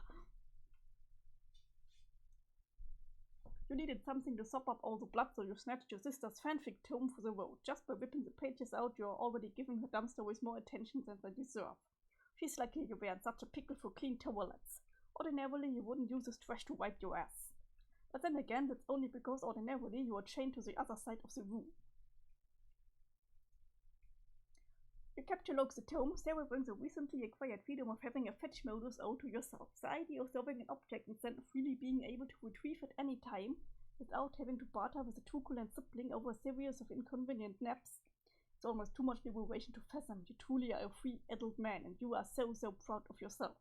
You needed something to sop up all the blood, so you snatched your sister's fanfic tome for the road. Just by whipping the pages out, you are already giving her dumb stories more attention than they deserve. She's lucky you were in such a pickle for clean towelettes. Ordinarily, you wouldn't use this trash to wipe your ass. But then again, that's only because ordinarily you are chained to the other side of the room. You capture-log the tome. Sarah brings the recently acquired freedom of having a fetch modus out to yourself. The idea of serving an object instead of really being able to retrieve at any time without having to barter with a truculent sibling over a series of inconvenient naps. It's almost too much liberation to fathom. You truly are a free adult man, and you are so proud of yourself.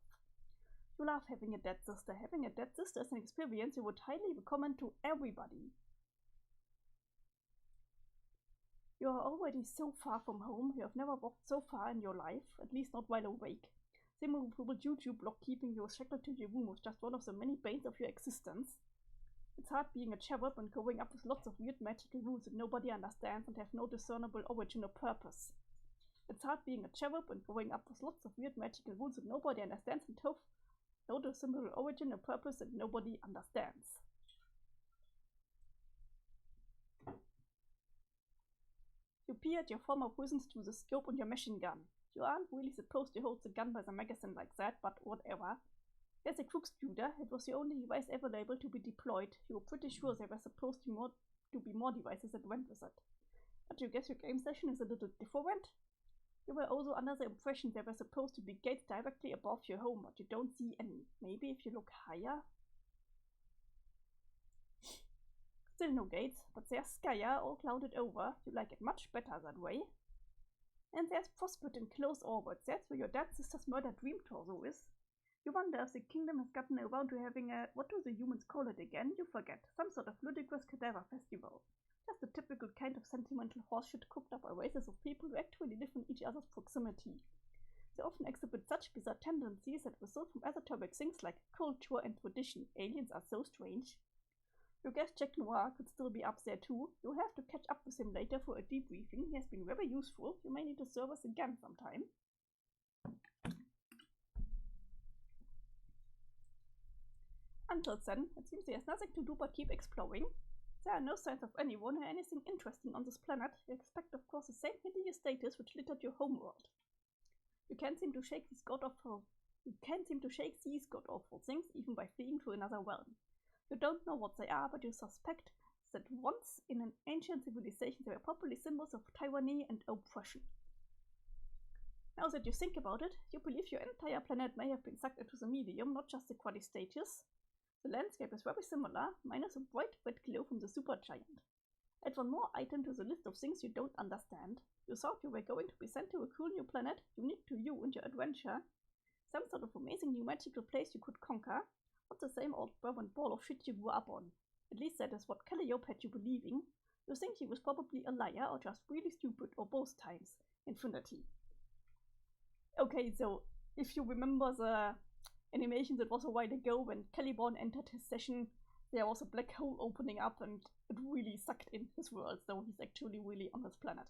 You love having a dead sister. Having a dead sister is an experience you would highly recommend to everybody. You are already so far from home. You have never walked so far in your life, at least not while awake. Semi-approval YouTube blog keeping you shackled to your room was just one of the many banes of your existence. It's hard being a cherub and growing up with lots of weird magical rules that nobody understands and have no discernible origin or purpose. It's hard being a cherub and growing up with lots of weird magical rules that nobody understands and have no discernible origin or purpose that nobody understands. You peer at your former prisons through the scope on your machine gun. You aren't really supposed to hold the gun by the magazine like that, but whatever. There's a crookscooter. It was the only device ever able to be deployed. You were pretty sure there were supposed to be more devices that went with it. But you guess your game session is a little different? You were also under the impression there were supposed to be gates directly above your home, but you don't see any. Maybe if you look higher? Still no gates, but there's Skya all clouded over. You like it much better that way. And there's Frostbit in close orbit. That's where your dead sister's murdered dream torso is. You wonder if the kingdom has gotten around to having a, what do the humans call it again? You forget. Some sort of ludicrous cadaver festival. Just the typical kind of sentimental horseshit cooked up by races of people who actually live in each other's proximity. They often exhibit such bizarre tendencies that result from esoteric things like culture and tradition. Aliens are so strange. You guess Jack Noir could still be up there too. You'll have to catch up with him later for a debriefing. He has been very useful. You may need to serve us again sometime. Until then, it seems there's nothing to do but keep exploring. There are no signs of anyone or anything interesting on this planet. You expect, of course, the same hideous status which littered your homeworld. You can't seem to shake these god-awful things, even by fleeing to another realm. You don't know what they are, but you suspect that once in an ancient civilization they were probably symbols of tyranny and oppression. Now that you think about it, you believe your entire planet may have been sucked into the medium, not just the quadristages. The landscape is very similar, minus a bright red glow from the supergiant. Add one more item to the list of things you don't understand. You thought you were going to be sent to a cool new planet, unique to you and your adventure. Some sort of amazing new magical place you could conquer. Not the same old burnt ball of shit you grew up on. At least that is what Calliope had you believing. You think he was probably a liar or just really stupid, or both times. Infinity. Okay, so if you remember the animation that was a while ago when Caliborn entered his session, there was a black hole opening up and it really sucked in his world, so he's actually really on his planet.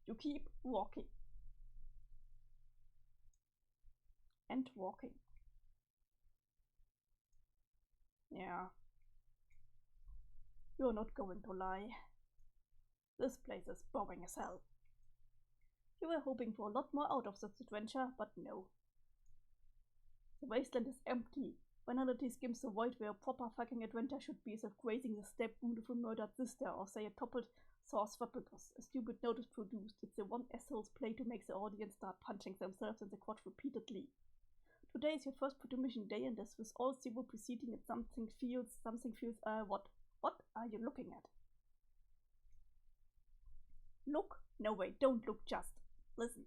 You keep walking. And walking. Yeah. You're not going to lie. This place is boring as hell. You were hoping for a lot more out of this adventure, but no. The wasteland is empty. Banality skims the void where a proper fucking adventure should be, as if grazing the step wound of a murdered sister, or say a toppled saw swap because a stupid note is produced. It's the one asshole's play to make the audience start punching themselves in the crotch repeatedly. Today is your first pre-mission day, and as with all zero preceding it, something feels, what are you looking at? Look? No way, don't look, just listen.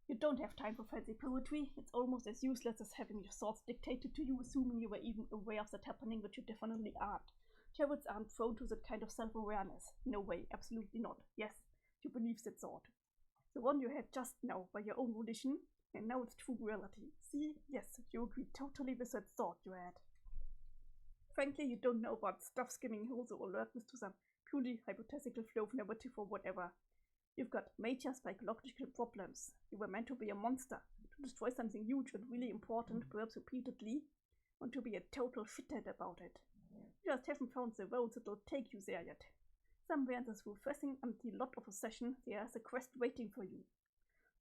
You don't have time for fancy poetry. It's almost as useless as having your thoughts dictated to you, assuming you were even aware of that happening, which you definitely aren't. Chariots aren't prone to that kind of self-awareness. No way, absolutely not. Yes, you believe that thought. The one you had just now, by your own volition, and now it's true reality. See? Yes, you agree totally with that thought you had. Frankly, you don't know about stuff skimming holes or alertness to some purely hypothetical flow of narrative or whatever. You've got major psychological problems. You were meant to be a monster, to destroy something huge and really important, perhaps repeatedly, and to be a total shithead about it. You just haven't found the roads that will take you there yet. Somewhere in this refreshing empty lot of a session, there's a quest waiting for you.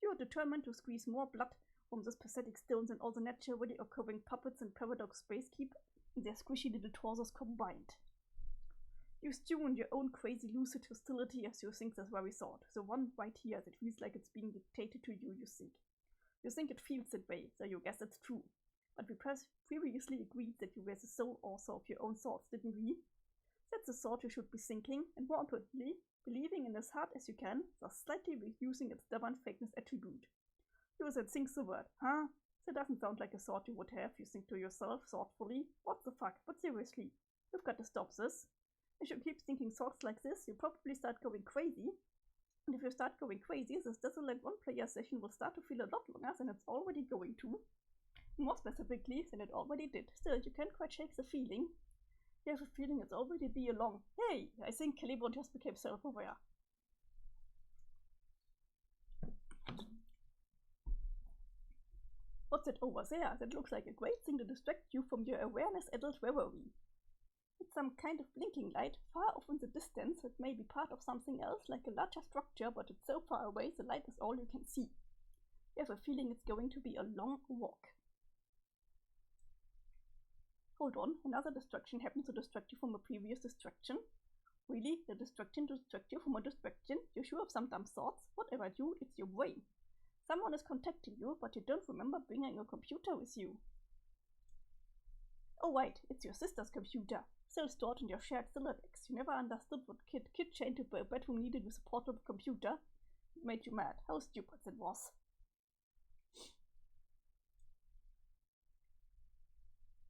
You are determined to squeeze more blood from these pathetic stones and all the naturally occurring puppets and paradox space keep and their squishy little torsos combined. You stew in your own crazy lucid hostility as you think this very thought, the one right here that feels like it's being dictated to you, you think. You think it feels that way, so you guess it's true. But we previously agreed that you were the sole author of your own thoughts, didn't we? That's the thought you should be thinking, and more importantly, believing in as hard as you can, thus slightly reducing its stubborn fakeness attribute. You said think the word, huh? That doesn't sound like a thought you would have, you think to yourself, thoughtfully. What the fuck? But seriously, you've got to stop this. If you keep thinking thoughts like this, you'll probably start going crazy. And if you start going crazy, this desolate one-player session will start to feel a lot longer than it's already going to. More specifically than it already did. Still, you can't quite shake the feeling. You have a feeling it's already be along. Hey, I think Caliborn just became self-aware. What's that over there? That looks like a great thing to distract you from your awareness-adult reverie. It's some kind of blinking light, far off in the distance, that may be part of something else, like a larger structure, but it's so far away the light is all you can see. You have a feeling it's going to be a long walk. Hold on, another distraction happens to distract you from a previous distraction. Really? The distraction to distract you from a distraction? You're sure of some dumb thoughts? Whatever you, it's your brain. Someone is contacting you, but you don't remember bringing a computer with you. Oh right, it's your sister's computer, still stored in your shared Syllabex. You never understood what kid chained to a bedroom needed with a portable computer. It made you mad. How stupid that was.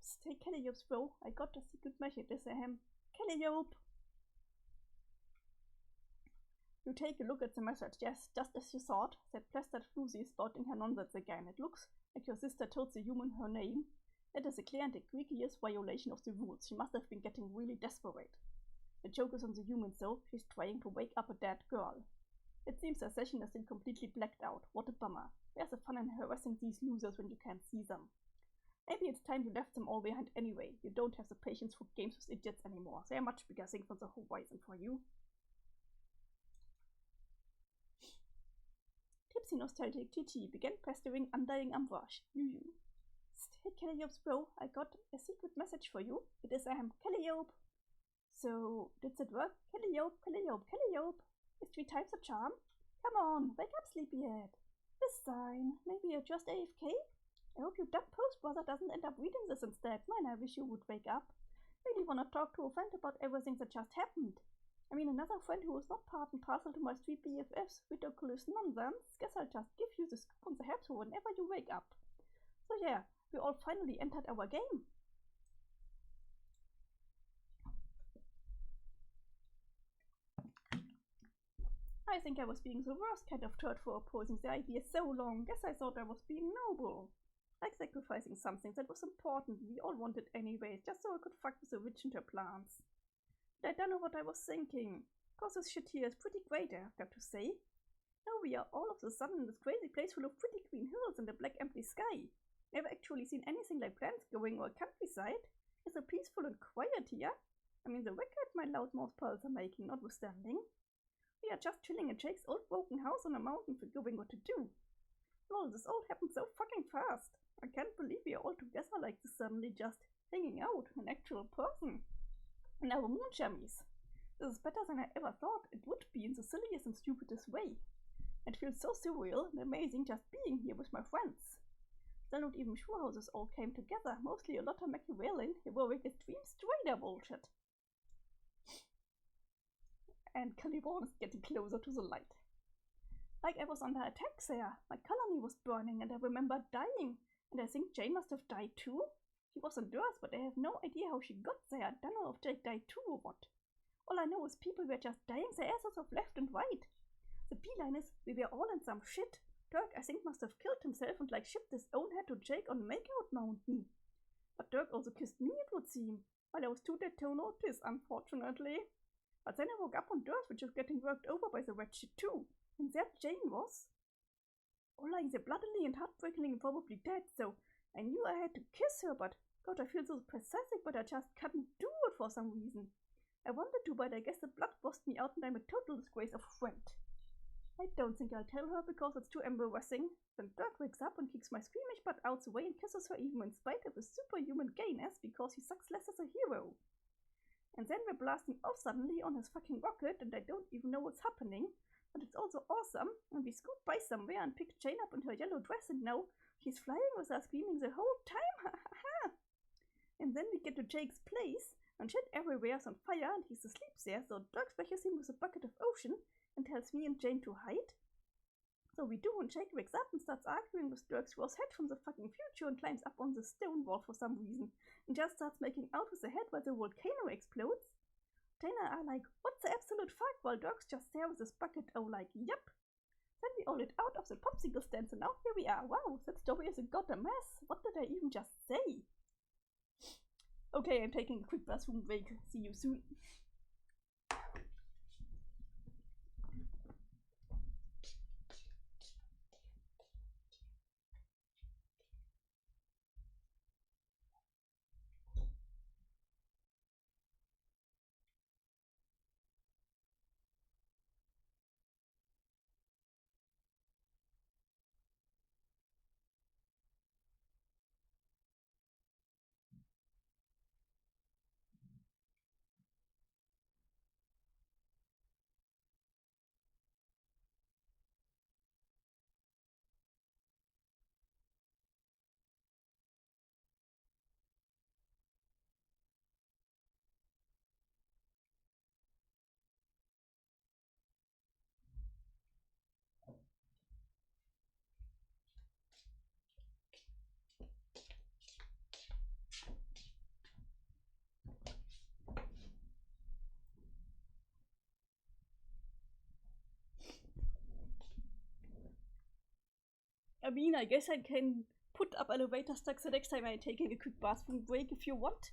Stay Calliope, bro. I got a secret message, Calliope! You take a look at the message. Yes, just as you thought. That plastered floozy is spouting her nonsense again. It looks like your sister told the human her name. That is a clear and egregious violation of the rules. She must have been getting really desperate. The joke is on the human though. She's trying to wake up a dead girl. It seems her session has been completely blacked out. What a bummer. Where's the fun in harassing these losers when you can't see them? Maybe it's time you left them all behind anyway. You don't have the patience for games with idiots anymore. There are much bigger things on the horizon for you. Tipsy nostalgic TT began pestering undying Ambush. You. Stay Calliope, bro. I got a secret message for you. It is Calliope. So, did that work? Calliope, Calliope, Calliope. Is 3 times a charm? Come on, wake up, sleepyhead. This sign. Maybe you're just AFK? I hope your dumb post brother doesn't end up reading this instead. Man, I wish you would wake up. Really wanna talk to a friend about everything that just happened. I mean, another friend who is not part and parcel to my street BFF's ridiculous nonsense. Guess I'll just give you the scoop on the head whenever you wake up. So yeah, we all finally entered our game. I think I was being the worst kind of turd for opposing the idea so long. Guess I thought I was being noble. Like sacrificing something that was important we all wanted anyway, just so I could fuck with the witch and her plans. But I don't know what I was thinking. Cause this shit here is pretty great, I've got to say. Now we are all of a sudden in this crazy place full of pretty green hills and a black empty sky. Never actually seen anything like plants growing or a countryside. It's so peaceful and quiet here. I mean, the record my loudmouth pearls are making, notwithstanding. We are just chilling in Jake's old broken house on a mountain figuring what to do. Lol, this all happened so fucking fast. I can't believe we are all together like this suddenly, just hanging out, an actual person. In our moon jammies. This is better than I ever thought it would be in the silliest and stupidest way. It feels so surreal and amazing just being here with my friends. Still not even sure how this all came together, mostly a lot of Machiavellian, heroic extreme strainer bullshit. And Caliborn is getting closer to the light. Like I was under attack there. My colony was burning and I remember dying. And I think Jane must have died too. She was on Earth, but I have no idea how she got there. I don't know if Jake died too or what. All I know is people were just dying their asses off left and right. The beeline is we were all in some shit. Dirk, I think, must have killed himself and shipped his own head to Jake on Makeout Mountain. But Dirk also kissed me, it would seem, while I was too dead to notice, unfortunately. But then I woke up on Earth, which was getting worked over by the red shit too. And there Jane was. All lying there bloodily and heartbreakingly and probably dead, so I knew I had to kiss her, but God, I feel so pathetic, but I just couldn't do it for some reason. I wanted to, but I guess the blood forced me out and I'm a total disgrace of a friend. I don't think I'll tell her because it's too embarrassing. Then Dirk wakes up and kicks my squeamish butt out the way and kisses her even in spite of his superhuman gayness because he sucks less as a hero. And then we're blasting off suddenly on his fucking rocket and I don't even know what's happening. But it's also awesome, and we scoot by somewhere and pick Jane up in her yellow dress and now she's flying with us screaming the whole time, ha ha ha! And then we get to Jake's place and shit everywhere's on fire and he's asleep there, so Dirk splashes him with a bucket of ocean and tells me and Jane to hide. So we do, and Jake wakes up and starts arguing with Dirk's rose head from the fucking future and climbs up on the stone wall for some reason and just starts making out with the head while the volcano explodes. Jane and I are like, what the absolute fuck, while Dirk's just there with his bucket, yup. Then we all lit out of the popsicle stands and now here we are. Wow, that story is a goddamn mess. What did I even just say? Okay, I'm taking a quick bathroom break. See you soon. I mean, I guess I can put up elevator stacks the next time I'm taking a quick bathroom break if you want.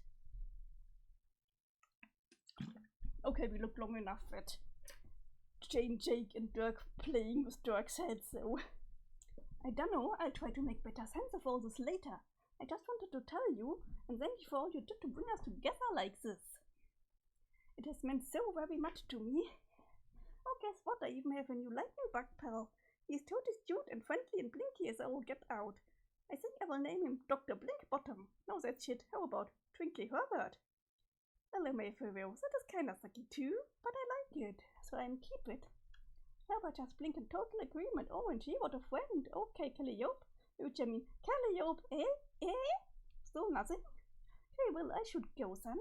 Okay, we looked long enough at Jane, Jake and Dirk playing with Dirk's head, so I don't know, I'll try to make better sense of all this later. I just wanted to tell you, and thank you for all you did to bring us together like this. It has meant so very much to me. Oh, guess what, I even have a new lightning bug pal. He's totally cute and friendly and blinky as I will get out. I think I will name him Dr. Blinkbottom. No, that shit. How about Twinkly Herbert? Hello, Mayfair. That is kinda sucky too, but I like it, so I'll keep it. Herbert just blinked in total agreement. OMG, what a friend. Okay, Calliope. Which I mean, Calliope, eh? Still nothing? Okay, well, I should go then.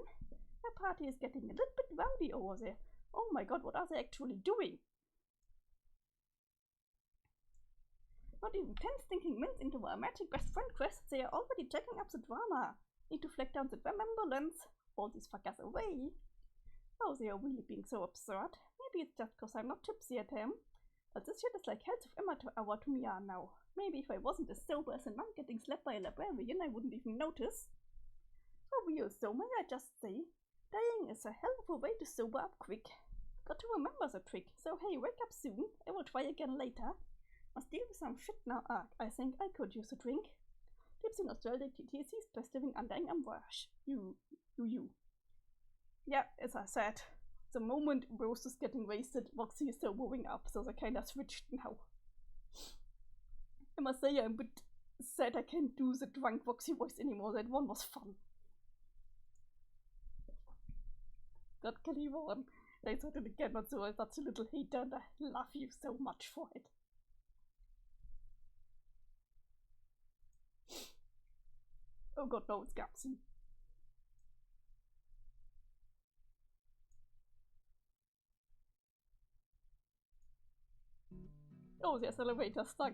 The party is getting a little bit rowdy over there. Oh my god, what are they actually doing? Not even 10 stinking minutes into our magic best friend quest, they are already checking up the drama. Need to flag down the remembrance. All these fuckers away. Oh, they are really being so absurd. Maybe it's just because I'm not tipsy at him. But this shit is like heads of amateur hour to me now. Maybe if I wasn't as sober as a nun getting slapped by a librarian, I wouldn't even notice. For real though, may I just say, dying is a hell of a way to sober up quick. Got to remember the trick, so hey, wake up soon. I will try again later. Must deal with some shit now. I think I could use a drink. Tips in Australia, TTC's best living undying ambush. You. Yeah, as I said, The moment Rose is getting wasted, Voxy is still moving up, so they kinda switched now. I must say I'm a bit sad I can't do the drunk Voxy voice anymore. That one was fun. That Caliborn. I thought it again, but so I'm such a little hater and I love you so much for it. Oh god, no, it's Gapsy. Oh, there's elevator stuck.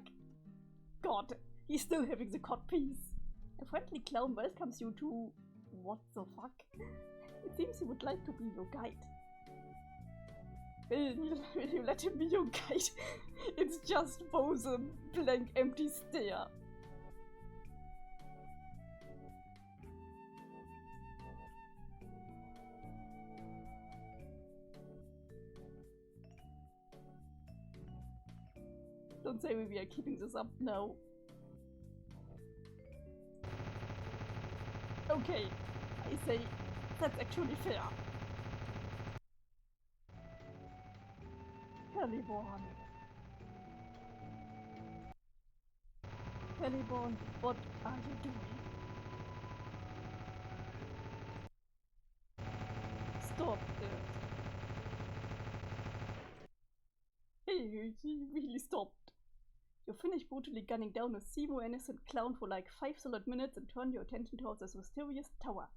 God, he's still having the cod piece. A friendly clown welcomes you to... What the fuck? It seems he would like to be your guide. Will you let him be your guide? It's just both a blank, empty stare. Don't say we are keeping this up now. Okay, I say that's actually fair. Caliborn. Caliborn, what are you doing? Stop it. Hey, he really stopped. You finish brutally gunning down a semi-innocent clown for like 5 solid minutes and turn your attention towards this mysterious tower.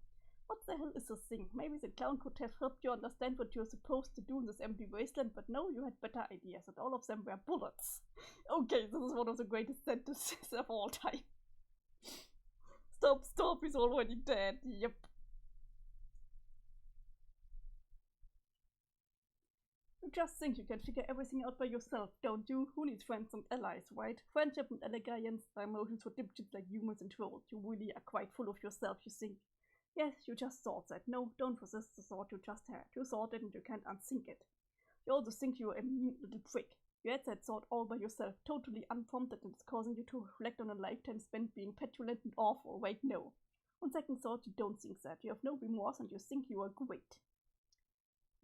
What the hell is this thing? Maybe the clown could have helped you understand what you're supposed to do in this empty wasteland, but no, you had better ideas, and all of them were bullets. Okay, this is one of the greatest sentences of all time. Stop, he's already dead. Yep. You just think you can figure everything out by yourself, don't you? Who needs friends and allies, right? Friendship and elegance are emotions for dipshits like humans and trolls. You really are quite full of yourself, you think. Yes, you just thought that. No, don't resist the thought you just had. You thought it and you can't unsink it. You also think you're a mean little prick. You had that thought all by yourself, totally unprompted, and it's causing you to reflect on a lifetime spent being petulant and awful. Wait, no. On second thought, you don't think that. You have no remorse and you think you are great.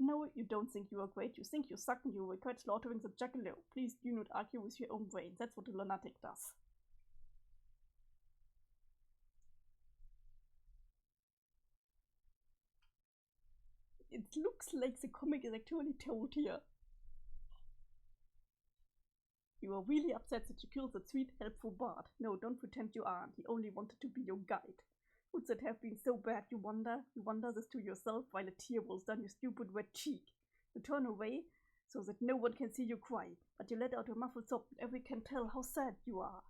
No, you don't think you are great. You think you suck and you regret slaughtering the juggalo. Please do not argue with your own brain. That's what a lunatic does. It looks like the comic is actually told here. You are really upset that you killed that sweet, helpful bard. No, don't pretend you aren't. He only wanted to be your guide. Would that have been so bad, you wonder? You wonder this to yourself while a tear rolls down your stupid red cheek. You turn away so that no one can see you cry, but you let out a muffled sob and everyone can tell how sad you are.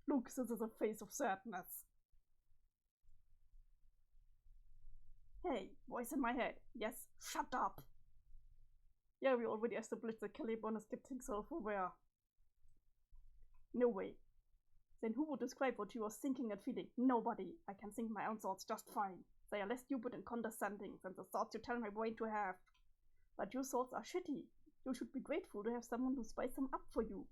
Look, this is a face of sadness. Hey, voice in my head. Yes, shut up. Yeah, we already established that Caliborn is getting self-aware. No way. Then who would describe what you are thinking and feeling? Nobody. I can think my own thoughts just fine. They are less stupid and condescending than the thoughts you tell my brain to have. But your thoughts are shitty. You should be grateful to have someone who spices them up for you.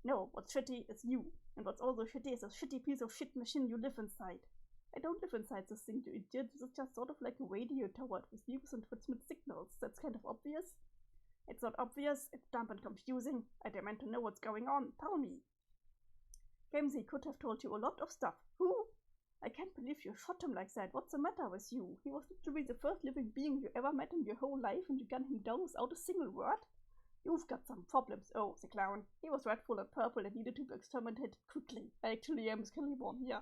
No, what's shitty is you. And what's also shitty is a shitty piece of shit machine you live inside. I don't live inside this thing, you idiot. This is just sort of like a radio tower with loops and transmit signals. That's kind of obvious. It's not obvious, it's dumb and confusing. I demand to know what's going on. Tell me. Gamzee could have told you a lot of stuff. Who? I can't believe you shot him like that. What's the matter with you? He was literally the first living being you ever met in your whole life and you gunned him down without a single word? You've got some problems. Oh, the clown. He was red full and purple and needed to be exterminated quickly. I actually am Caliborn here.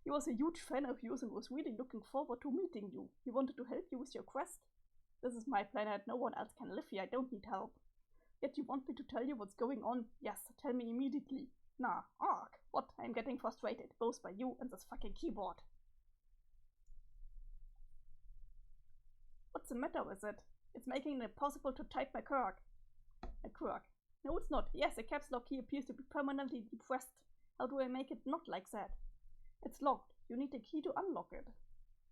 He was a huge fan of yours and was really looking forward to meeting you. He wanted to help you with your quest. This is my planet. No one else can live here. I don't need help. Yet you want me to tell you what's going on? Yes, tell me immediately. Nah, arg. What? I'm getting frustrated, both by you and this fucking keyboard. What's the matter with it? It's making it impossible to type my quirk. A quirk. No, it's not. Yes, the caps lock key appears to be permanently depressed. How do I make it not like that? It's locked. You need a key to unlock it.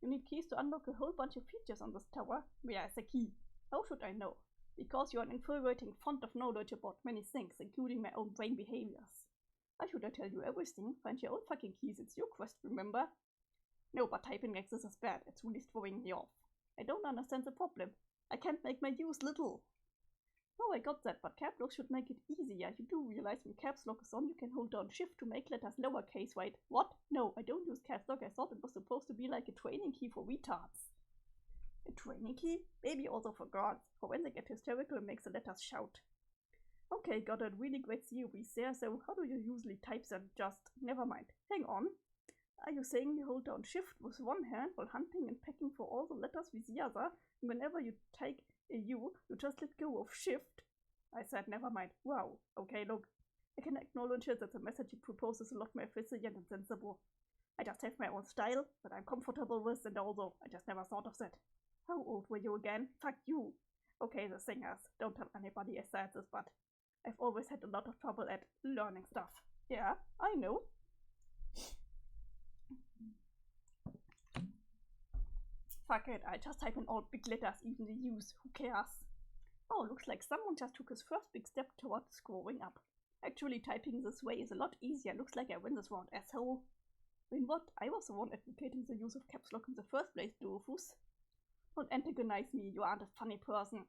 You need keys to unlock a whole bunch of features on this tower. Where is the key? How should I know? Because you're an infuriating font of knowledge about many things, including my own brain behaviors. Why should I tell you everything? Find your own fucking keys. It's your quest, remember? No, but typing like this is bad. It's really throwing me off. I don't understand the problem. I can't make my U's little. No, I got that, but caps lock should make it easier. You do realize when caps lock is on, you can hold down shift to make letters lowercase, right? What? No, I don't use caps lock. I thought it was supposed to be like a training key for retards. A training key? Baby also forgot. For when they get hysterical, it makes the letters shout. Okay, got it. Really great theories there. So how do you usually type them? Just never mind. Hang on. Are you saying you hold down shift with one hand while hunting and pecking for all the letters with the other? And whenever you take a U, you just let go of shift? I said never mind. Wow. Okay, look. I can acknowledge it that the method you propose is a lot more efficient and sensible. I just have my own style that I'm comfortable with, and also I just never thought of that. How old were you again? Fuck you. Okay, the singers. Don't tell anybody I said this, but I've always had a lot of trouble at learning stuff. Yeah, I know. Fuck it, I just type in all big letters, even the U's. Who cares? Oh, looks like someone just took his first big step towards scrolling up. Actually, typing this way is a lot easier. Looks like I win this round, asshole. Win what? I was the one advocating the use of caps lock in the first place, doofus. Don't antagonize me, you aren't a funny person.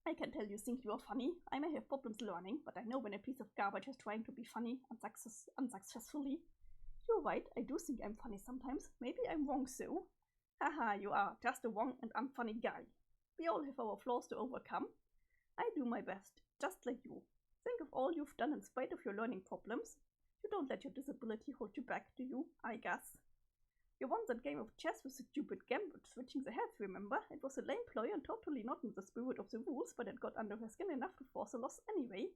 I can tell you think you are funny. I may have problems learning, but I know when a piece of garbage is trying to be funny unsuccessfully. You're right, I do think I'm funny sometimes. Maybe I'm wrong so. Haha, you are just a wrong and unfunny guy. We all have our flaws to overcome. I do my best, just like you. Think of all you've done in spite of your learning problems. You don't let your disability hold you back, do you? I guess. You won that game of chess with the stupid gambit switching the heads, remember? It was a lame ploy and totally not in the spirit of the rules, but it got under her skin enough to force a loss anyway.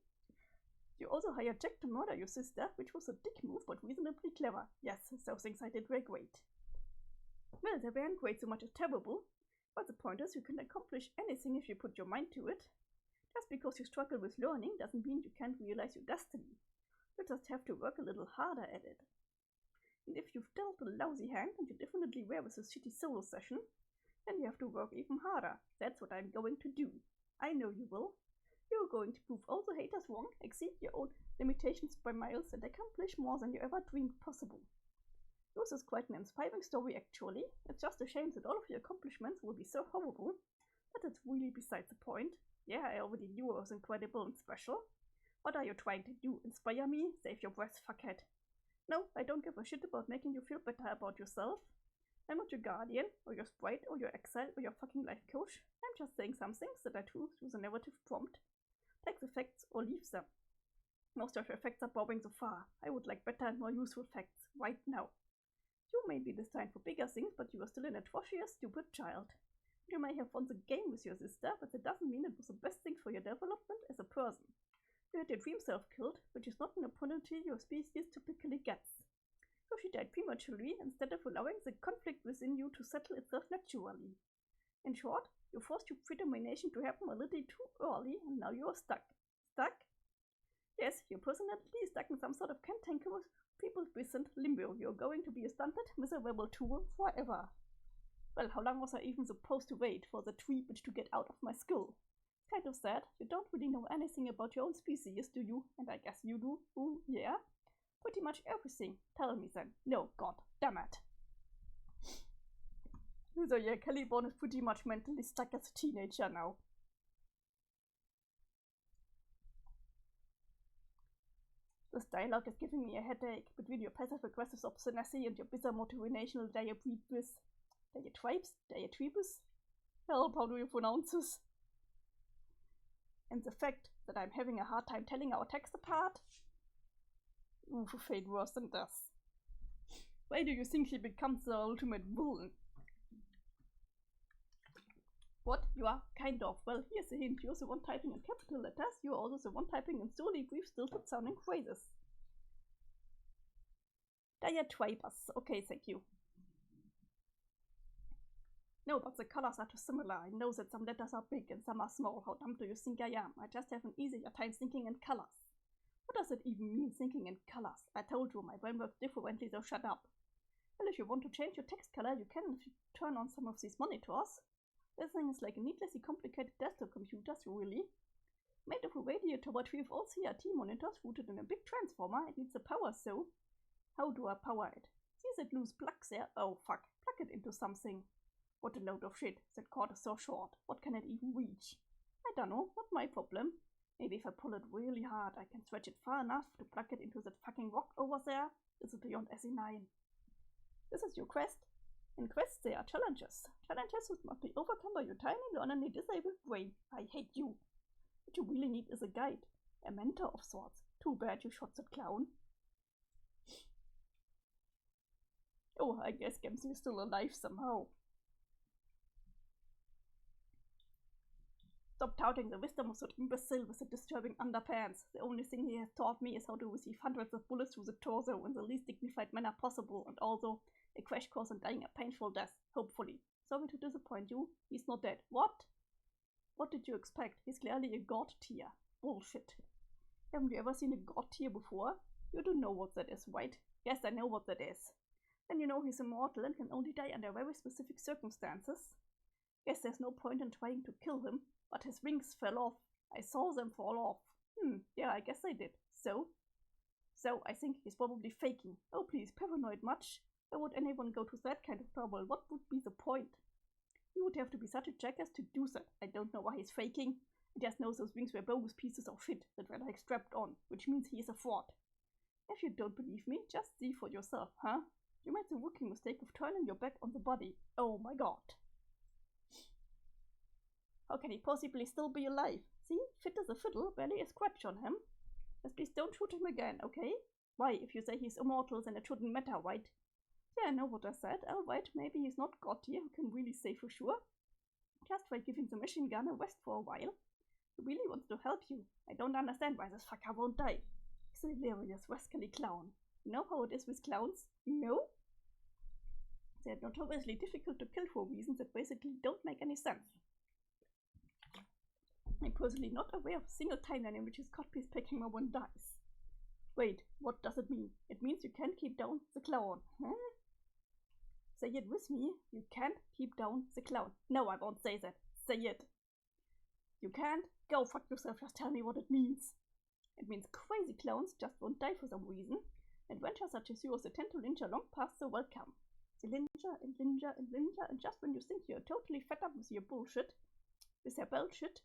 You also hired Jack to murder your sister, which was a dick move but reasonably clever. Yes, so things I did were great. Well, they weren't great so much as terrible, but the point is you can accomplish anything if you put your mind to it. Just because you struggle with learning doesn't mean you can't realize your destiny. You just have to work a little harder at it. And if you've dealt a lousy hand, and you definitely were with a shitty solo session, then you have to work even harder. That's what I'm going to do. I know you will. You're going to prove all the haters wrong, exceed your own limitations by miles, and accomplish more than you ever dreamed possible. Yours is quite an inspiring story, actually. It's just a shame that all of your accomplishments will be so horrible, but it's really beside the point. Yeah, I already knew I was incredible and special. What are you trying to do? Inspire me? Save your breath, fuckhead. No, I don't give a shit about making you feel better about yourself. I'm not your guardian, or your sprite, or your exile, or your fucking life coach. I'm just saying some things that I choose through the narrative prompt. Take the facts or leave them. Most of your facts are boring so far. I would like better and more useful facts, right now. You may be destined for bigger things, but you are still an atrocious, stupid child. You may have won the game with your sister, but that doesn't mean it was the best thing for your development as a person. You had your dream self killed, which is not an opportunity your species typically gets. So she died prematurely instead of allowing the conflict within you to settle itself naturally. In short, you forced your predetermination to happen a little too early, and now you are stuck. Stuck? Yes, you're personally stuck in some sort of cantankerous, people-pleasant limbo. You're going to be a stunted, miserable tool forever. Well, how long was I even supposed to wait for the tree bitch to get out of my skull? Kind of sad. You don't really know anything about your own species, do you? And I guess you do. Ooh, yeah? Pretty much everything. Tell me then. No, god damn it. So yeah, Caliborn is pretty much mentally stuck as a teenager now. This dialogue is giving me a headache between your passive-aggressive obstinacy and your bizarre motivational diatribes. Help, how do you pronounce this? And the fact that I'm having a hard time telling our text apart? Ooh, fate worse than this. Why do you think she becomes the ultimate villain? What? You are? Kind of. Well, here's a hint. You're the one typing in capital letters. You're also the one typing in slowly brief, stilted sounding phrases. Diatribes. Okay, thank you. No, but the colors are too similar. I know that some letters are big and some are small. How dumb do you think I am? I just have an easier time thinking in colors. What does it even mean, thinking in colors? I told you, my brain works differently, so shut up. Well, if you want to change your text color, you can if you turn on some of these monitors. This thing is like a needlessly complicated desktop computer, really. Made of a radiator, but with all CRT monitors rooted in a big transformer. It needs a power, so how do I power it? See that loose plug there? Oh fuck, plug it into something. What a load of shit. That cord is so short. What can it even reach? I don't know. Not my problem. Maybe if I pull it really hard, I can stretch it far enough to plug it into that fucking rock over there. This is beyond SE9. This is your quest. In quests, there are challenges. Challenges which must be overcome by your tiny, lonely, disabled brain. I hate you. What you really need is a guide. A mentor of sorts. Too bad you shot that clown. Oh, I guess Gemsi is still alive somehow. Stop touting the wisdom of that imbecile with the disturbing underpants. The only thing he has taught me is how to receive hundreds of bullets through the torso in the least dignified manner possible, and also a crash course in dying a painful death, hopefully. Sorry to disappoint you. He's not dead. What? What did you expect? He's clearly a god tier. Bullshit. Haven't you ever seen a god tier before? You do know what that is, right? Yes, I know what that is. Then you know he's immortal and can only die under very specific circumstances. Guess there's no point in trying to kill him, but his wings fell off. I saw them fall off. Yeah, I guess I did. So I think he's probably faking. Oh please, paranoid much? Why would anyone go to that kind of trouble? What would be the point? You would have to be such a jackass to do that. I don't know why he's faking. I just know those wings were bogus pieces of shit that were like strapped on, which means he is a fraud. If you don't believe me, just see for yourself, huh? You made the rookie mistake of turning your back on the body. Oh my god. How can he possibly still be alive? See? Fit as a fiddle, barely a scratch on him. Just please don't shoot him again, okay? Why, if you say he's immortal, then it shouldn't matter, right? Yeah, I know what I said. Alright, maybe he's not god tier, who can really say for sure. Just try giving the machine gun a rest for a while. He really wants to help you. I don't understand why this fucker won't die. He's a hilarious, rascally clown. You know how it is with clowns? No? They're notoriously difficult to kill for reasons that basically don't make any sense. I'm personally not aware of a single timeline in which his codpiece picking up one dies. Wait, what does it mean? It means you can't keep down the clown, huh? Say it with me. You can't keep down the clown. No, I won't say that. Say it. You can't? Go fuck yourself, just tell me what it means. It means crazy clowns just won't die for some reason. Adventures such as yours tend to linger long past the welcome. They linger and linger and linger, and just when you think you're totally fed up with your bullshit, with their bullshit,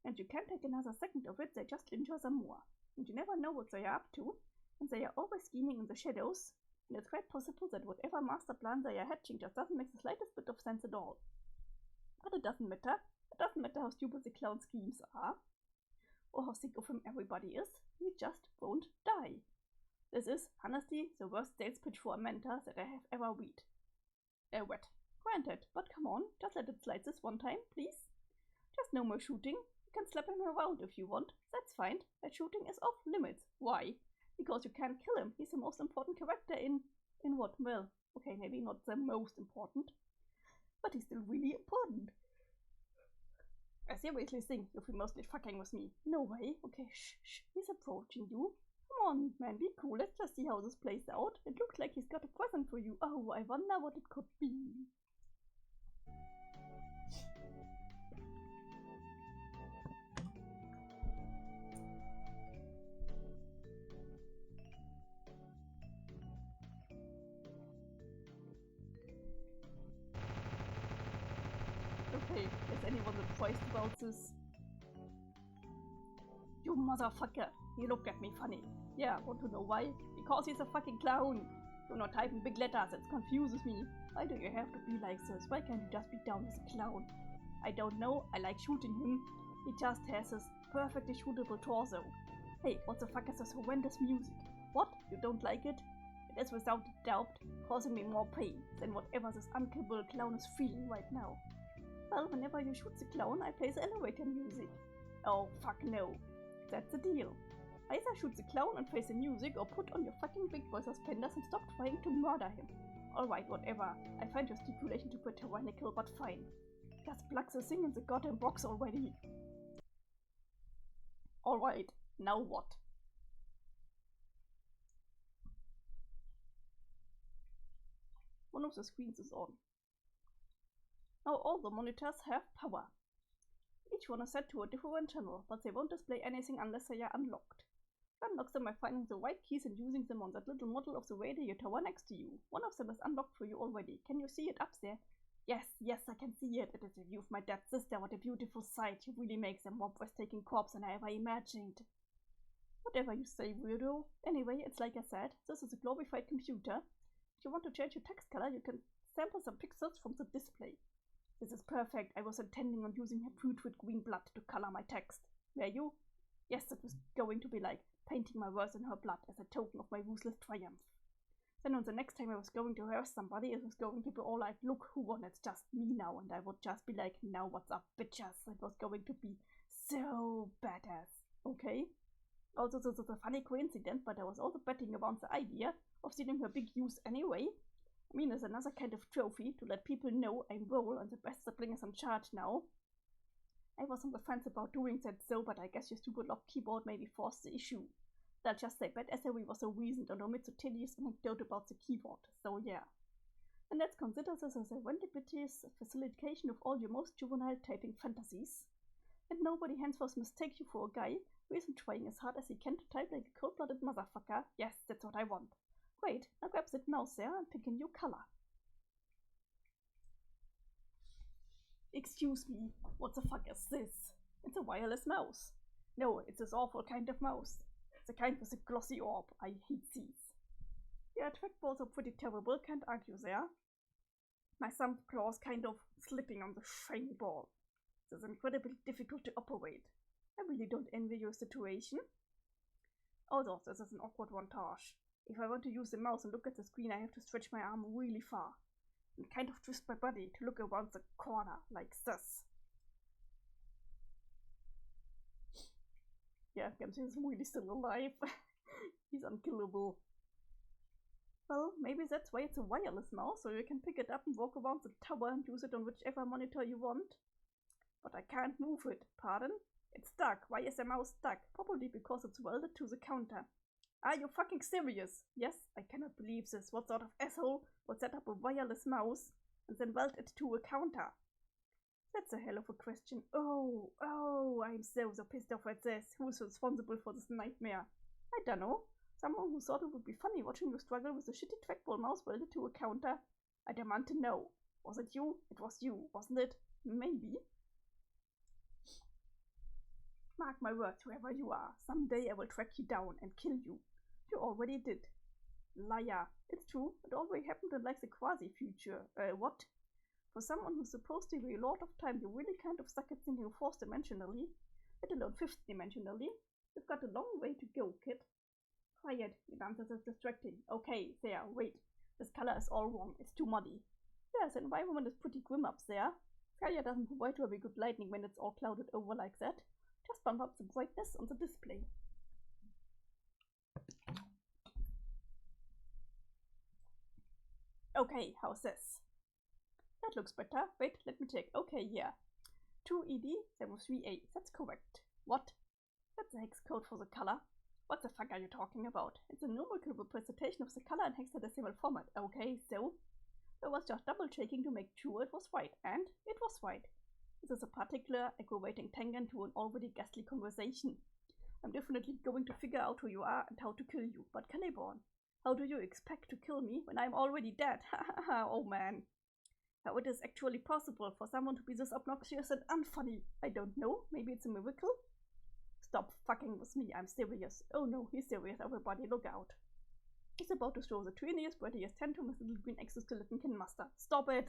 and you can't take another second of it, they just linger some more. And you never know what they are up to, and they are always scheming in the shadows, and it's quite possible that whatever master plan they are hatching just doesn't make the slightest bit of sense at all. But it doesn't matter. It doesn't matter how stupid the clown schemes are, or how sick of him everybody is. He just won't die. This is, honestly, the worst sales pitch for a mentor that I have ever read. Granted, but come on, just let it slide this one time, please. Just no more shooting. You can slap him around if you want. That's fine. That shooting is off limits. Why? Because you can't kill him. He's the most important character in what? Well, okay, maybe not the most important, but he's still really important. I seriously think you'll be mostly fucking with me. No way. Okay, shh. He's approaching you. Come on, man, be cool. Let's just see how this plays out. It looks like he's got a present for you. Oh, I wonder what it could be. Okay, is anyone surprised about this? You motherfucker! You look at me funny. Yeah, want to know why? Because he's a fucking clown! Do not type in big letters, it confuses me. Why do you have to be like this? Why can't you just be down as a clown? I don't know, I like shooting him. He just has this perfectly shootable torso. Hey, what the fuck is this horrendous music? What? You don't like it? It is without a doubt causing me more pain than whatever this unkillable clown is feeling right now. Well, whenever you shoot the clown, I play the elevator music. Oh, fuck no. That's the deal. Either shoot the clown and face the music, or put on your fucking big boy suspenders and stop trying to murder him. Alright, whatever. I find your stipulation to be tyrannical, but fine. Just plug the thing in the goddamn box already. Alright, now what? One of the screens is on. Now all the monitors have power. Each one is set to a different channel, but they won't display anything unless they are unlocked. Unlock them by finding the right keys and using them on that little model of the radiator tower next to you. One of them is unlocked for you already. Can you see it up there? Yes, yes, I can see it. It is the view of my dead sister. What a beautiful sight. He really makes a more breathtaking corpse than I ever imagined. Whatever you say, weirdo. Anyway, it's like I said, this is a glorified computer. If you want to change your text color, you can sample some pixels from the display. This is perfect. I was intending on using her putrid green blood to color my text. Were you? Yes, it was going to be like painting my words in her blood as a token of my ruthless triumph. Then on the next time I was going to harass somebody, it was going to be all like, look who won, it's just me now. And I would just be like, now what's up, bitches? It was going to be so badass. Okay? Also, this is a funny coincidence, but I was also betting around the idea of seeing her big use anyway. I mean, it's another kind of trophy to let people know I'm Roll and the best sibling is in charge now. I was on the fence about doing that so, but I guess your stupid lock keyboard maybe forced the issue. I'll just say bad SOE was a reason and omit the tedious anecdote about the keyboard, so yeah. And let's consider this as a serendipitous facilitation of all your most juvenile typing fantasies. And nobody henceforth mistake you for a guy who isn't trying as hard as he can to type like a cold-blooded motherfucker. Yes, that's what I want. Great, now grab that mouse there and pick a new color. Excuse me, what the fuck is this? It's a wireless mouse. No, it's this awful kind of mouse. The kind with a glossy orb. I hate these. Yeah, trackballs are pretty terrible, can't argue there. My thumb claw is kind of slipping on the shiny ball. This is incredibly difficult to operate. I really don't envy your situation. Although this is an awkward montage. If I want to use the mouse and look at the screen, I have to stretch my arm really far. And kind of twist my body to look around the corner, like this. Yeah, Gamsi is really still alive. He's unkillable. Well, maybe that's why it's a wireless mouse, so you can pick it up and walk around the tower and use it on whichever monitor you want. But I can't move it, pardon? It's stuck. Why is the mouse stuck? Probably because it's welded to the counter. Are you fucking serious? Yes, I cannot believe this. What sort of asshole would set up a wireless mouse and then weld it to a counter? That's a hell of a question. Oh, I'm so pissed off at this. Who's responsible for this nightmare? I don't know. Someone who thought it would be funny watching you struggle with a shitty trackball mouse welded to a counter. I demand to know. Was it you? It was you, wasn't it? Maybe. Mark my words, whoever you are. Someday I will track you down and kill you. You already did. Liar. It's true. It already happened in like the quasi-future. What? For someone who's supposed to be a lord of time, you really kind of suck at thinking fourth-dimensionally, let alone fifth-dimensionally. You've got a long way to go, kid. Quiet, your dances is distracting. Okay, there, wait. This color is all wrong. It's too muddy. Yeah, the environment is pretty grim up there. Failure doesn't provide very good lighting when it's all clouded over like that. Just bump up the brightness on the display. Okay, how's this? That looks better. Wait, let me check. Okay, yeah. 2ED73A. That's correct. What? That's the hex code for the color. What the fuck are you talking about? It's a numerical representation of the color in hexadecimal format. Okay, so? I was just double checking to make sure it was right, and it was right. This is a particular aggravating tangent to an already ghastly conversation. I'm definitely going to figure out who you are and how to kill you, but Caliborn, how do you expect to kill me when I'm already dead? Oh man. How it is actually possible for someone to be this obnoxious and unfunny? I don't know. Maybe it's a miracle? Stop fucking with me. I'm serious. Oh no, he's serious. Everybody look out. He's about to show the twiniest, prettiest tantrum his little green exoskeleton can muster. Stop it!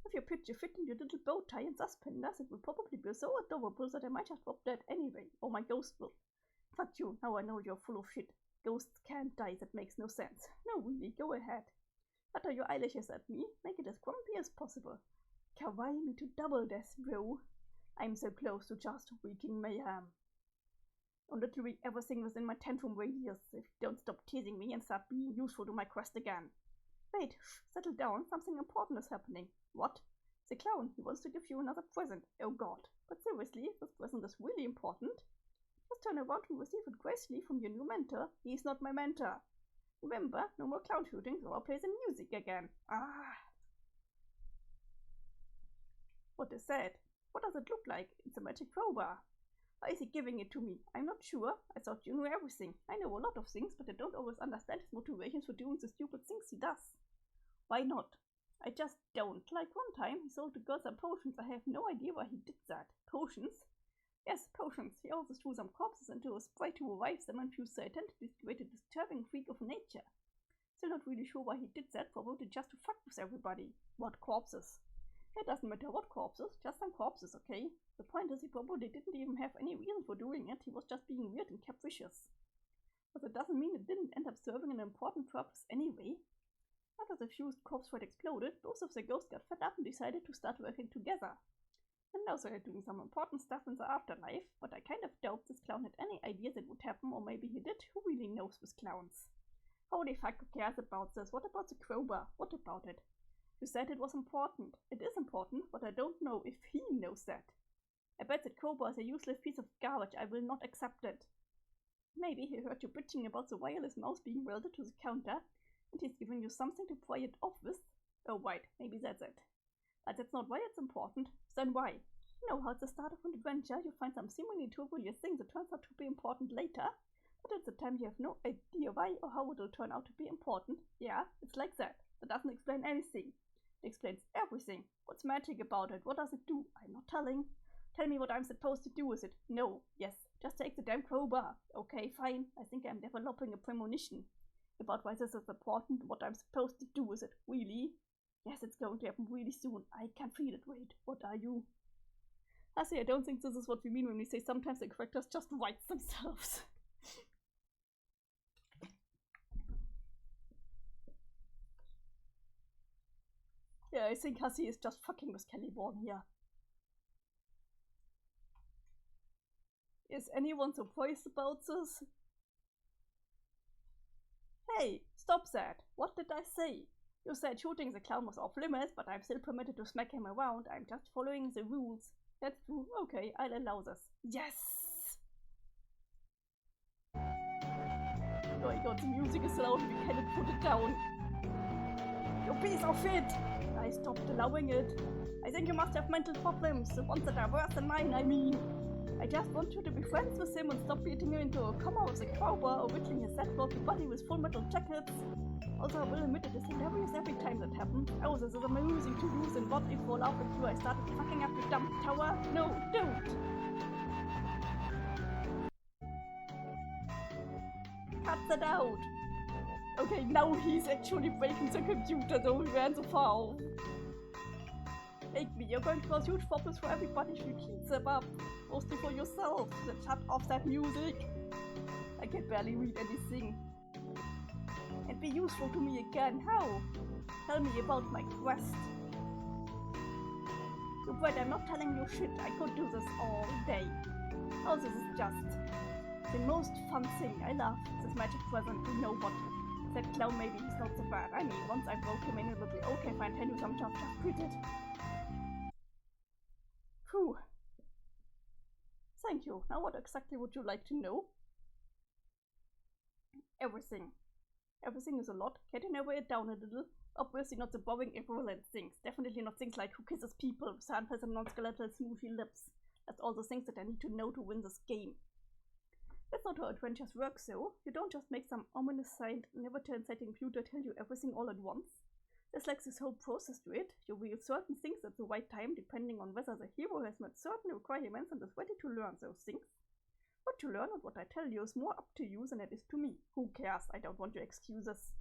If your picture fit in your little bow tie and suspenders, it will probably be so adorable that I might have dropped dead anyway. Or my ghost will. Fuck you. Now I know you're full of shit. Ghosts can't die. That makes no sense. No, really. Go ahead. Flutter your eyelashes at me. Make it as grumpy as possible. Kawaii me to double death, bro. I'm so close to just wreaking mayhem. On literally everything within my tantrum radius if you don't stop teasing me and start being useful to my quest again. Wait, shh, settle down. Something important is happening. What? The clown. He wants to give you another present. Oh god. But seriously, this present is really important. Just turn around and receive it gracefully from your new mentor. He's not my mentor. Remember, no more clown shootings or I'll play the music again. Ah. What is that? What does it look like? It's a magic crowbar. Why is he giving it to me? I'm not sure. I thought you knew everything. I know a lot of things, but I don't always understand his motivations for doing the stupid things he does. Why not? I just don't. Like one time, he sold the girl some potions. I have no idea why he did that. Potions? Yes, potions. He also threw some corpses into a spray to revive them and fused their identities to create a disturbing freak of nature. Still not really sure why he did that, probably just to fuck with everybody. What corpses? It doesn't matter what corpses, just some corpses, okay? The point is he probably didn't even have any reason for doing it, he was just being weird and capricious. But that doesn't mean it didn't end up serving an important purpose anyway. After the fused corpse fight exploded, both of the ghosts got fed up and decided to start working together. And now they're doing some important stuff in the afterlife, but I kind of doubt this clown had any idea that would happen, or maybe he did. Who really knows with clowns? Holy fuck, who cares about this? What about the crowbar? What about it? You said it was important. It is important, but I don't know if he knows that. I bet that crowbar is a useless piece of garbage. I will not accept it. Maybe he heard you bitching about the wireless mouse being welded to the counter, and he's giving you something to pry it off with. Oh right, maybe that's it. But that's not why it's important. Then why? You know how at the start of an adventure you find some seemingly trivial thing that turns out to be important later, but at the time you have no idea why or how it will turn out to be important. Yeah, it's like that. That doesn't explain anything. It explains everything. What's magic about it? What does it do? I'm not telling. Tell me what I'm supposed to do with it. No. Yes. Just take the damn crowbar. Okay, fine. I think I'm developing a premonition about why this is important, what I'm supposed to do with it. Really? Yes, it's going to happen really soon. I can feel it. Wait, what are you? I don't think this is what we mean when we say sometimes the characters just write themselves. Yeah, I think Hussey is just fucking with Caliborn here. Is anyone surprised about this? Hey, stop that! What did I say? You said shooting the clown was off limits, but I'm still permitted to smack him around. I'm just following the rules. That's true. Okay, I'll allow this. Yes! Oh my god, the music is loud, we cannot put it down. You piece of shit! I stopped allowing it. I think you must have mental problems, the ones that are worse than mine, I mean. I just want you to be friends with him and stop beating him into a coma with a crowbar or whittling his sad bulky body with full metal jackets. Also, I will admit it is hilarious every time that happens. Oh, this is amusing to use, and what if for love and you I started fucking up your dumb tower? No, don't! Cut that out! Okay, now he's actually breaking the computer, though we ran so far off. Take me, you're going to cause huge problems for everybody if you keep them up. Mostly for yourself. Then shut off that music. I can barely read anything. And be useful to me again. How? Tell me about my quest. You're right, I'm not telling you shit. I could do this all day. Oh, this is just the most fun thing. I love this magic present. You know what? That clown, maybe he's not so bad. I mean, once I broke him in, it will be okay if I tell you some stuff. Just quit it. Phew. Thank you. Now what exactly would you like to know? Everything. Everything is a lot. Can you narrow it down a little? Obviously not the boring irrelevant things. Definitely not things like who kisses people, sandpaper and non-skeletal smooshy lips. That's all the things that I need to know to win this game. That's not how adventures work though. You don't just make some ominous sign, never turn setting computer tell you everything all at once. There's like this whole process to it. You reveal certain things at the right time depending on whether the hero has met certain requirements and is ready to learn those things. What you learn and what I tell you is more up to you than it is to me. Who cares? I don't want your excuses.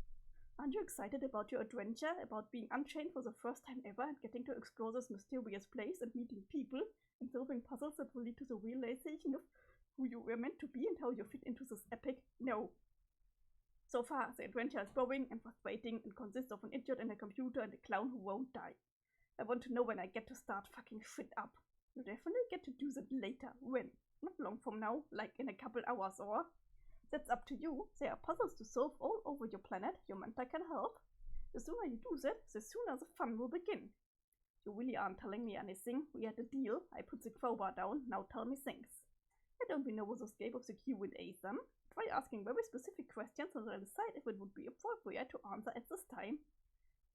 Aren't you excited about your adventure? About being unchained for the first time ever and getting to explore this mysterious place and meeting people and solving puzzles that will lead to the realization of who you were meant to be and how you fit into this epic? No. So far, the adventure is boring and frustrating and consists of an idiot and a computer and a clown who won't die. I want to know when I get to start fucking shit up. You'll definitely get to do that later. When? Not long from now, like in a couple hours or... That's up to you. There are puzzles to solve all over your planet. Your mentor can help. The sooner you do that, the sooner the fun will begin. You really aren't telling me anything. We had a deal. I put the crowbar down. Now tell me things. I don't we know what escape of the Q&A then? Try asking very specific questions and I'll decide if it would be appropriate to answer at this time.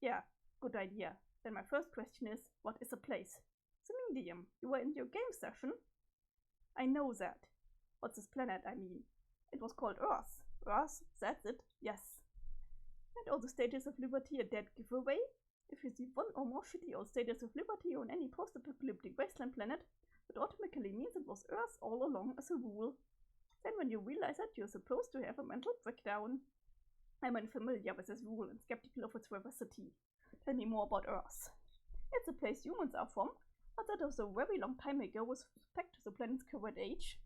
Yeah, good idea. Then my first question is, what is a place? The medium. You were in your game session? I know that. What's this planet, I mean? It was called Earth. Earth? That's it? Yes. And all the stages of liberty a dead giveaway? if you see one or more shitty old Statues of Liberty on any post-apocalyptic wasteland planet, that automatically means it was Earth all along as a rule. Then when you realize that, you're supposed to have a mental breakdown. I'm unfamiliar with this rule and skeptical of its veracity. Tell me more about Earth. It's a place humans are from, but that was a very long time ago with respect to the planet's current age.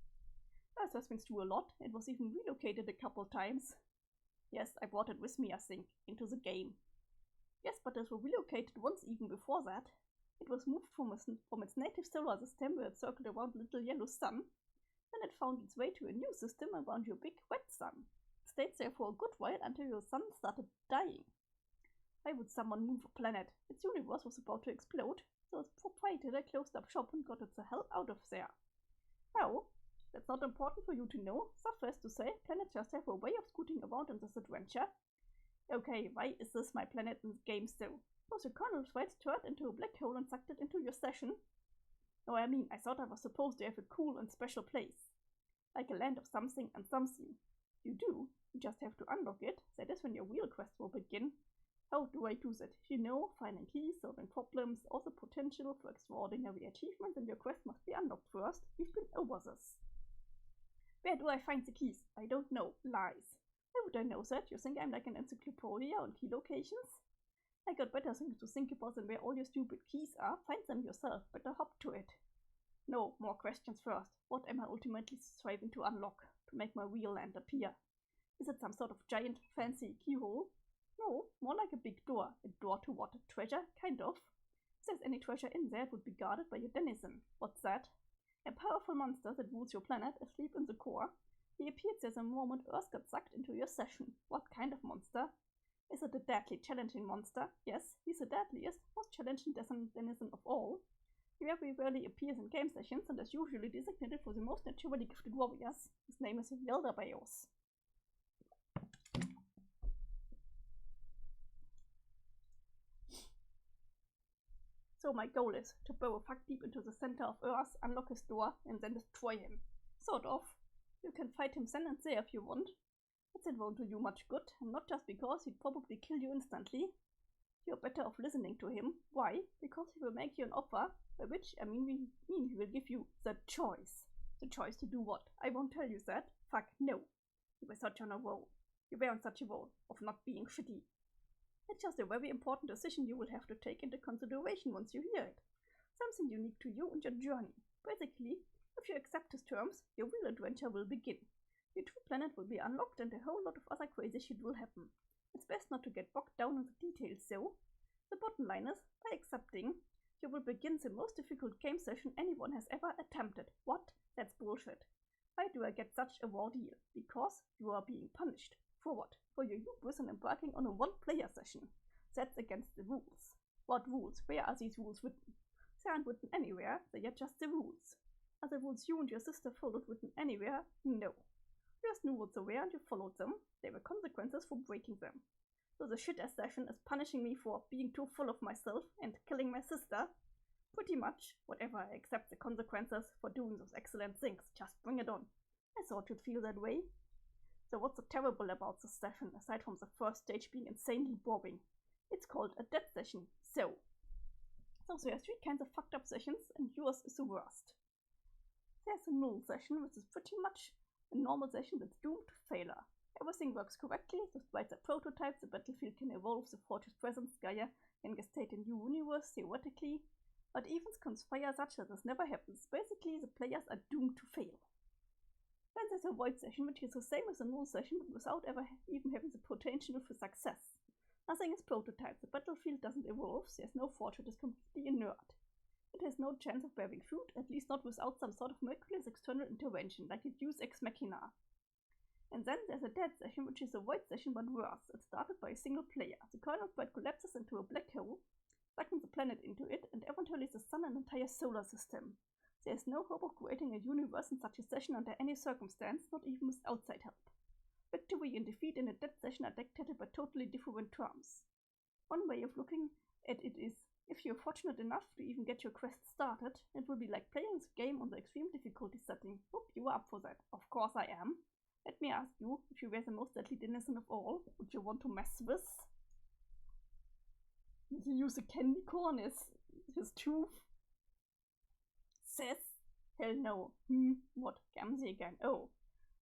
Earth has been through a lot. It was even relocated a couple times. Yes, I brought it with me, I think, into the game. Yes, but it was relocated once even before that. It was moved from its native solar system where it circled around a little yellow sun. Then it found its way to a new system around your big wet sun. It stayed there for a good while until your sun started dying. Why would someone move a planet? Its universe was about to explode, so its proprietor closed up shop and got it the hell out of there. How? That's not important for you to know. Suffice to say, planets just have a way of scooting around in this adventure. Okay, why is this my planet in the game still? Was your colonel's right turned into a black hole and sucked it into your session? No, I mean, I thought I was supposed to have a cool and special place. Like a land of something and something. You do, you just have to unlock it. That is when your real quest will begin. How do I do that? You know, finding keys, solving problems, also potential for extraordinary achievements, and your quest must be unlocked first. We've been over this. Where do I find the keys? I don't know. Lies. How would I know that? You think I'm like an encyclopedia on key locations? I got better things to think about than where all your stupid keys are. Find them yourself. Better hop to it. No, more questions first. What am I ultimately striving to unlock? To make my real land appear? Is it some sort of giant, fancy keyhole? No, more like a big door. A door to what? A treasure? Kind of. If there's any treasure in there, it would be guarded by your denizen. What's that? A powerful monster that rules your planet, asleep in the core. He appeared there the moment Earth got sucked into your session. What kind of monster? Is it a deadly, challenging monster? Yes, he's the deadliest, most challenging denizen of all. He very rarely appears in game sessions and is usually designated for the most naturally gifted warriors. His name is Yeldabaeos. So my goal is to burrow fuck deep into the center of Earth, unlock his door, and then destroy him. Sort of. You can fight him then and there if you want. But it won't do you much good, and not just because he'd probably kill you instantly. You're better off listening to him. Why? Because he will make you an offer, by which I mean he will give you the choice. The choice to do what? I won't tell you that. Fuck no. You were such on a roll. You were on such a roll of not being shitty. It's just a very important decision you will have to take into consideration once you hear it. Something unique to you and your journey. Basically, if you accept his terms, your real adventure will begin. Your true planet will be unlocked and a whole lot of other crazy shit will happen. It's best not to get bogged down in the details though. The bottom line is, by accepting, you will begin the most difficult game session anyone has ever attempted. What? That's bullshit. Why do I get such a raw deal? Because you are being punished. For what? For your hubris and embarking on a one-player session. That's against the rules. What rules? Where are these rules written? They aren't written anywhere, they are just the rules. Are the rules you and your sister followed written anywhere? No. You just knew what they were and you followed them. There were consequences for breaking them. So the shit-ass session is punishing me for being too full of myself and killing my sister. Pretty much, whatever, I accept the consequences for doing those excellent things. Just bring it on. I thought you'd feel that way. So what's so terrible about this session, aside from the first stage being insanely boring? It's called a dead session. So there are 3 kinds of fucked up sessions, and yours is the worst. There's a null session, which is pretty much a normal session that's doomed to failure. Everything works correctly, the sprites are prototypes, the battlefield can evolve, the fortress presence, Gaia can gestate a new universe, theoretically, but events conspire such that this never happens. Basically, the players are doomed to fail. Then there's a void session, which is the same as a null session, but without ever even having the potential for success. Nothing is prototyped, the battlefield doesn't evolve, there's no fortress, it is completely inert. It has no chance of bearing fruit, at least not without some sort of miraculous external intervention, like a deus ex machina. And then there's a dead session, which is a void session but worse. It's started by a single player. The kernel thread collapses into a black hole, sucking the planet into it, and eventually the sun and entire solar system. There is no hope of creating a universe in such a session under any circumstance, not even with outside help. Victory and defeat in a dead session are dictated by totally different terms. One way of looking at it is, if you're fortunate enough to even get your quest started, it will be like playing the game on the extreme difficulty setting. Hope you are up for that. Of course I am. Let me ask you, if you were the most deadly denizen of all, would you want to mess with? Did he use a candy corn as his tooth? Says? Hell no. What? Gamzee again. Oh.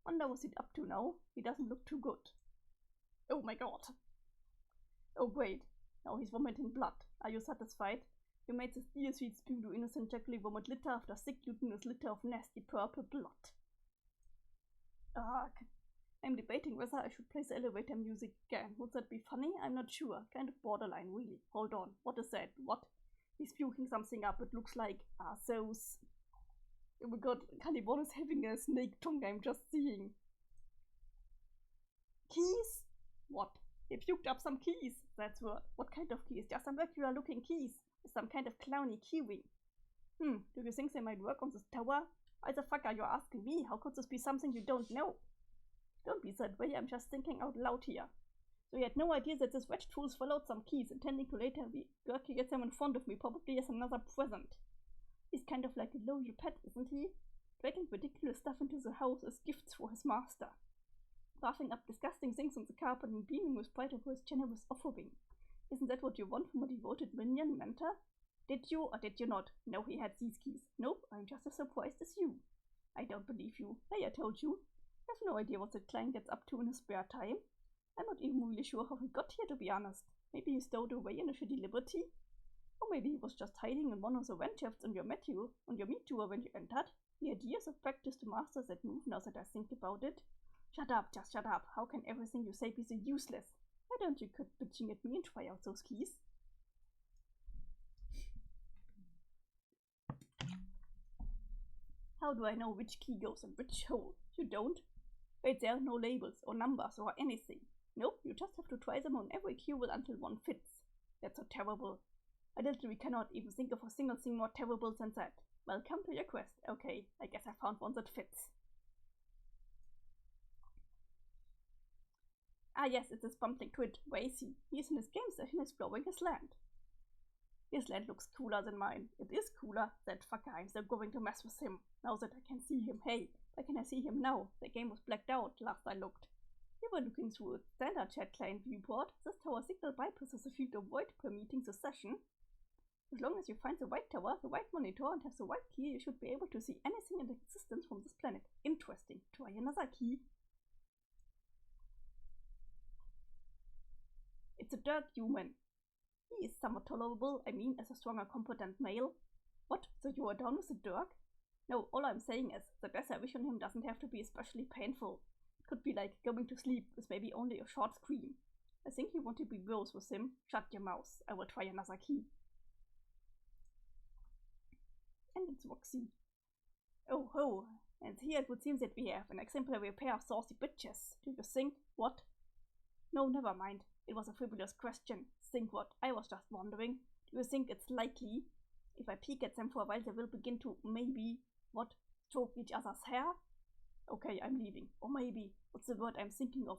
Wonder what's he up to now? He doesn't look too good. Oh my god. Oh great. Now he's vomiting blood. Are you satisfied? You made this dear sweet spew to innocent Jackley vomit litter after sick glutinous litter of nasty purple blood. Ugh. I'm debating whether I should play the elevator music again. Would that be funny? I'm not sure. Kind of borderline, really. Hold on. What is that? What? He's puking something up. It looks like those. Oh my god, Caliborn is having a snake tongue. I'm just seeing. Keys? What? He puked up some keys. That's what kind of keys? Just some regular looking keys. Some kind of clowny keyring. Do you think they might work on this tower? Why the fuck are you asking me? How could this be something you don't know? Don't be that way, I'm just thinking out loud here. So he had no idea that this wretched fool swallowed some keys, intending to later get them in front of me, probably as another present. He's kind of like a loyal pet, isn't he? Dragging ridiculous stuff into the house as gifts for his master. Laughing up disgusting things on the carpet and beaming with pride over his generous offering. Isn't that what you want from a devoted minion, mentor? Did you or did you not know he had these keys? Nope, I'm just as surprised as you. I don't believe you. Hey, I told you. I have no idea what the client gets up to in his spare time. I'm not even really sure how he got here, to be honest. Maybe he stowed away in a shitty liberty? Or maybe he was just hiding in one of the vent shafts on your meat tour when you entered. He had years of practice to master that move now that I think about it. Shut up, just shut up. How can everything you say be so useless? Why don't you quit bitching at me and try out those keys? How do I know which key goes in which hole? You don't? Wait, there are no labels or numbers or anything. Nope, you just have to try them on every cubicle until one fits. That's so terrible. I literally cannot even think of a single thing more terrible than that. Welcome to your quest. Okay, I guess I found one that fits. Ah yes, it's this bumping twit. Where is he? He's in his game session exploring his land. His land looks cooler than mine. It is cooler. That fucker, I'm still going to mess with him. Now that I can see him. Hey, where can I see him now? The game was blacked out last I looked. You were looking through a standard chat client viewport. This tower signal bypasses a field of void permitting the session. As long as you find the white tower, the white monitor, and have the white key, you should be able to see anything in existence from this planet. Interesting. Try another key. It's a dirt human. He is somewhat tolerable, I mean, as a stronger, competent male. What? So you are down with the Dirk? No, all I'm saying is, the death I wish on him doesn't have to be especially painful. It could be like going to sleep with maybe only a short scream. I think you want to be gross with him. Shut your mouth. I will try another key. And it's Roxy. Oh ho, and here it would seem that we have an exemplary pair of saucy bitches. Do you think? What? No, never mind. It was a frivolous question. Think what? I was just wondering. Do you think it's likely, if I peek at them for a while, they will begin to maybe, what, stroke each other's hair? Okay, I'm leaving. Or maybe, what's the word I'm thinking of?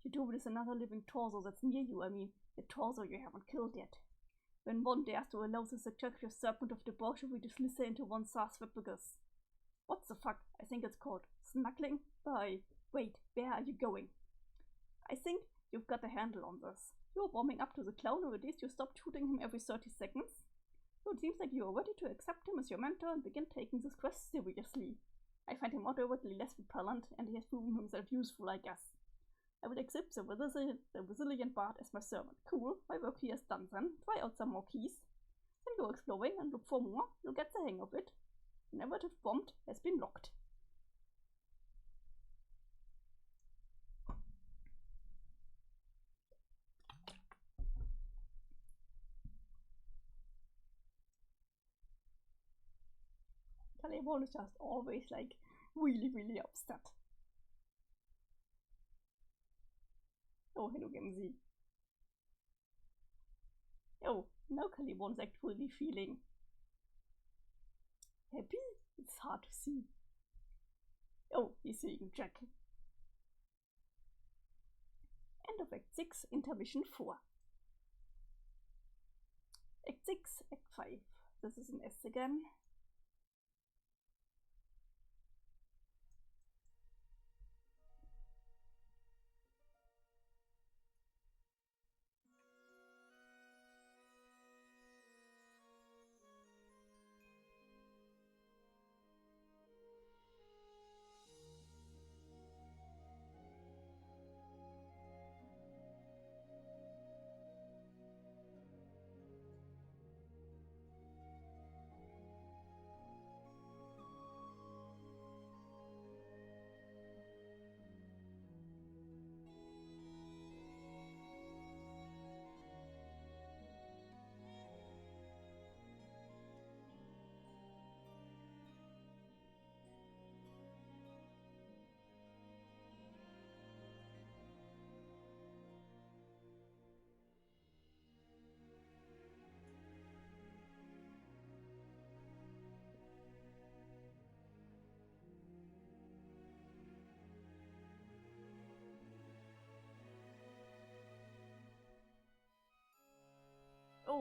You do with another living torso that's near you, I mean, the torso you haven't killed yet. When one dares to allow the seductive serpent of debauchery to slither into one's sarcophagus. What the fuck? I think it's called snuggling? Bye. Wait, where are you going? I think you've got a handle on this. You're warming up to the clown, or at least you stopped shooting him every 30 seconds. So it seems like you are ready to accept him as your mentor and begin taking this quest seriously. I find him moderately less repellent, and he has proven himself useful, I guess. I will accept the resilient bard as my servant. Cool, my work here is done then. Try out some more keys. Then go exploring and look for more. You'll get the hang of it. The narrative prompt has been locked. Caliborn is just always like really upset. Oh, hello Gamzee. Oh, now Caliborn is actually feeling happy? It's hard to see. Oh, he's seeing Jack. End of Act 6, Intermission 4. Act 6, Act 5. This is an S again.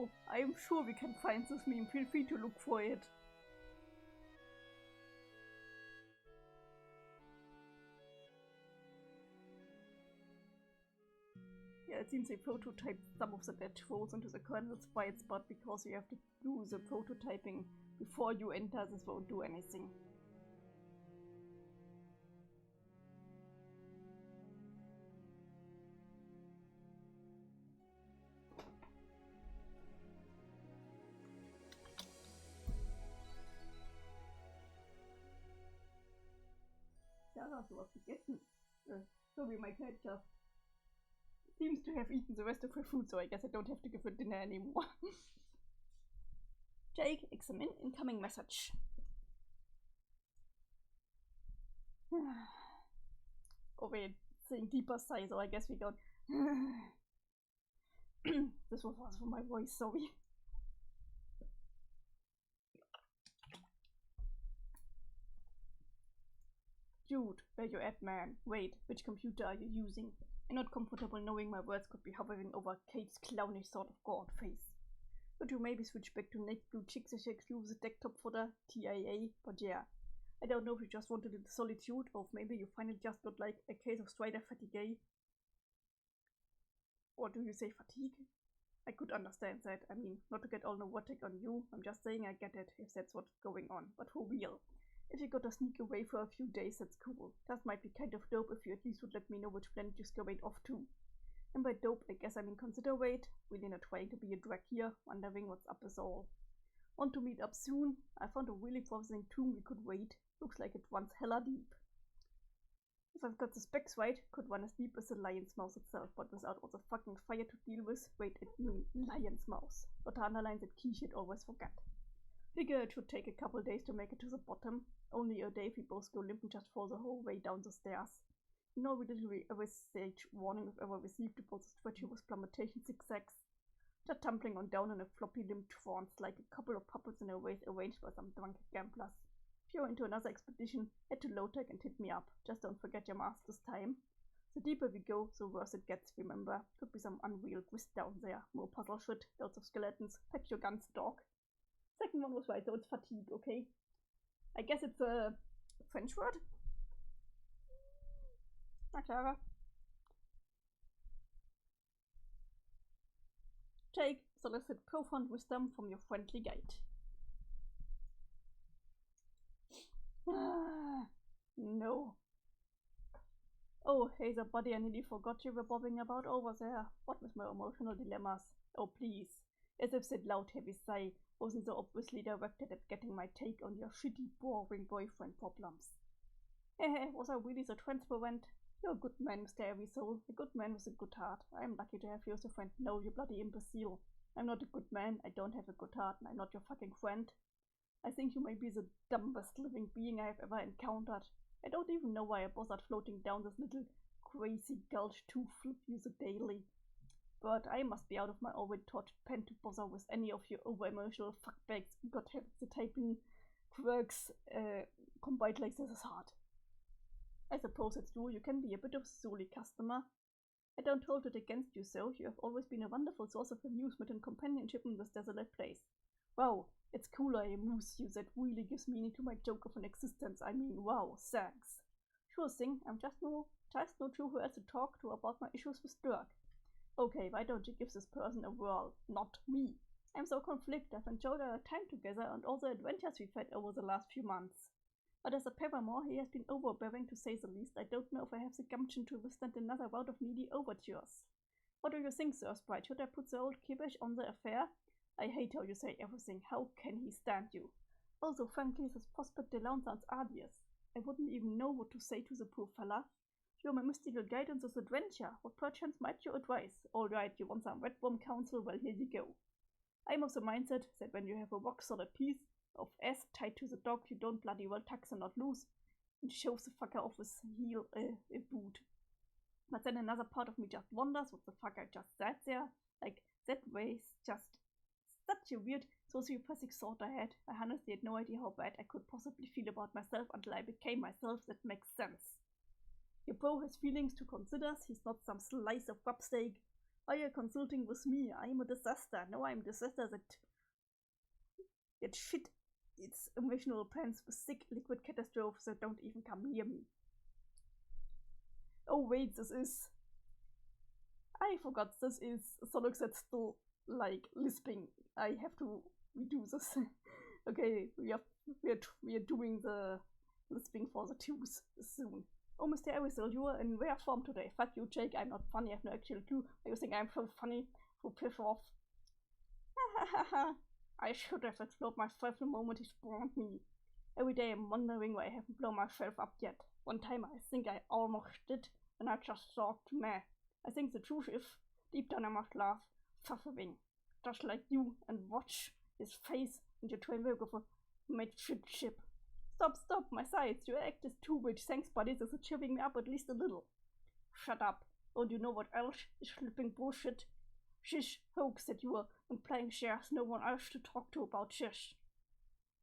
Oh, I'm sure we can find this meme. Feel free to look for it. Yeah, it seems they prototyped some of the dead trolls into the kernel's white spot because you have to do the prototyping before you enter. This won't do anything. Ja, hast du was gegessen? Sorry, my cat just seems to have eaten the rest of her food, so I guess I don't have to give her dinner anymore. Jake, examine incoming message. Oh wait, saying deeper sigh, so I guess we got... This was for my voice, sorry. Dude, where you at, man? Wait, which computer are you using? I'm not comfortable knowing my words could be hovering over Kate's clownish sort of god face. Could you maybe switch back to naked blue chicks as you use the desktop for the TIA? But yeah, I don't know if you just wanted the solitude, or if maybe you find it just got like a case of strider fatigue. Or do you say fatigue? I could understand that. I mean, not to get all neurotic on you, I'm just saying I get it, if that's what's going on. But for real, if you gotta sneak away for a few days, that's cool. That might be kind of dope if you at least would let me know which planet you're scurried off to. And by dope, I guess I mean considerate. Really not trying to be a drag here, wondering what's up is all. Want to meet up soon? I found a really promising tomb we could raid. Looks like it runs hella deep. If I've got the specs right, could run as deep as the lion's mouth itself, but without all the fucking fire to deal with. Wait, it means lion's mouth. But to underline that key shit always forget. Figure it should take a couple days to make it to the bottom. Only a day if we both go limp and just fall the whole way down the stairs. No, we literally every stage warning we've ever received about the treacherous plummetation zigzags. Just tumbling on down in a floppy limbed trance like a couple of puppets in a race arranged by some drunk gamblers. If you're into another expedition, head to low-tech and hit me up. Just don't forget your mask this time. The deeper we go, the worse it gets, remember. Could be some unreal twist down there. More puzzle shit, lots of skeletons. Pack your guns, dog. Second one was right, so it's fatigue, okay? I guess it's a French word? Na Clara. Take, solicit profound wisdom from your friendly guide. No. Oh, hey, the body I nearly forgot you were bobbing about over there. What with my emotional dilemmas? Oh, please. As if that loud, heavy sigh wasn't so obviously directed at getting my take on your shitty, boring boyfriend problems. Was I really so transparent? You're a good man, Mr. Every Soul. A good man with a good heart. I'm lucky to have you as a friend. No, you bloody imbecile. I'm not a good man, I don't have a good heart, and I'm not your fucking friend. I think you may be the dumbest living being I have ever encountered. I don't even know why I bothered floating down this little crazy gulch to flip you so daily. But I must be out of my orbit tortured pen to bother with any of your over-emotional fuckbags who got habits the typing quirks combined like this is hard. I suppose it's true, you can be a bit of a surly customer. I don't hold it against you, so you have always been a wonderful source of amusement and companionship in this desolate place. Wow, it's cool I amuse you, that really gives meaning to my joke of an existence. I mean, wow, thanks. Sure thing, I'm just no true who else to talk to about my issues with Dirk. Okay, why don't you give this person a whirl? Not me. I'm so conflicted. I've enjoyed our time together and all the adventures we've had over the last few months. But as a paramour, he has been overbearing to say the least. I don't know if I have the gumption to withstand another round of needy overtures. What do you think, Sir Sprite? Should I put the old kibosh on the affair? I hate how you say everything. How can he stand you? Also, frankly, this prospect alone sounds arduous. I wouldn't even know what to say to the poor fella. You're my mystical guide on this adventure. What perchance might you advise? All right, you want some red worm counsel? Well, here you go. I'm of the mindset that when you have a rock-solid piece of ass tied to the dog, you don't bloody well tucks and not loose, and shoves the fucker off his heel a boot. But then another part of me just wonders what the fuck I just said there. Like, that way is just such a weird sociopathic thought I had. I honestly had no idea how bad I could possibly feel about myself until I became myself. That makes sense. Your bro has feelings to consider. He's not some slice of grub steak. Why are you consulting with me? I'm a disaster. No, I'm a disaster that shit its emotional plans with sick liquid catastrophe, so don't even come near me. Oh wait, this is... I forgot this is... Solux that's still, like, lisping. I have to redo this. Okay, we are doing the lisping for the twos soon. Oh, Mr. Arizal, you are in rare form today. Fuck you, Jake, I'm not funny, I have no actual clue. You think I'm so funny? So piss off. I should have explored myself the moment he spawned me. Every day I'm wondering why I haven't blown myself up yet. One time I think I almost did, and I just thought, meh. I think the truth is, deep down I must laugh, suffering. Just like you, and watch his face into train work of a makeshift ship. Stop, my sides, your act is too rich, thanks buddy, this is cheering me up at least a little. Shut up, don't you know what else is flipping bullshit? Shish, hoax that you are implying shares no one else to talk to about shish.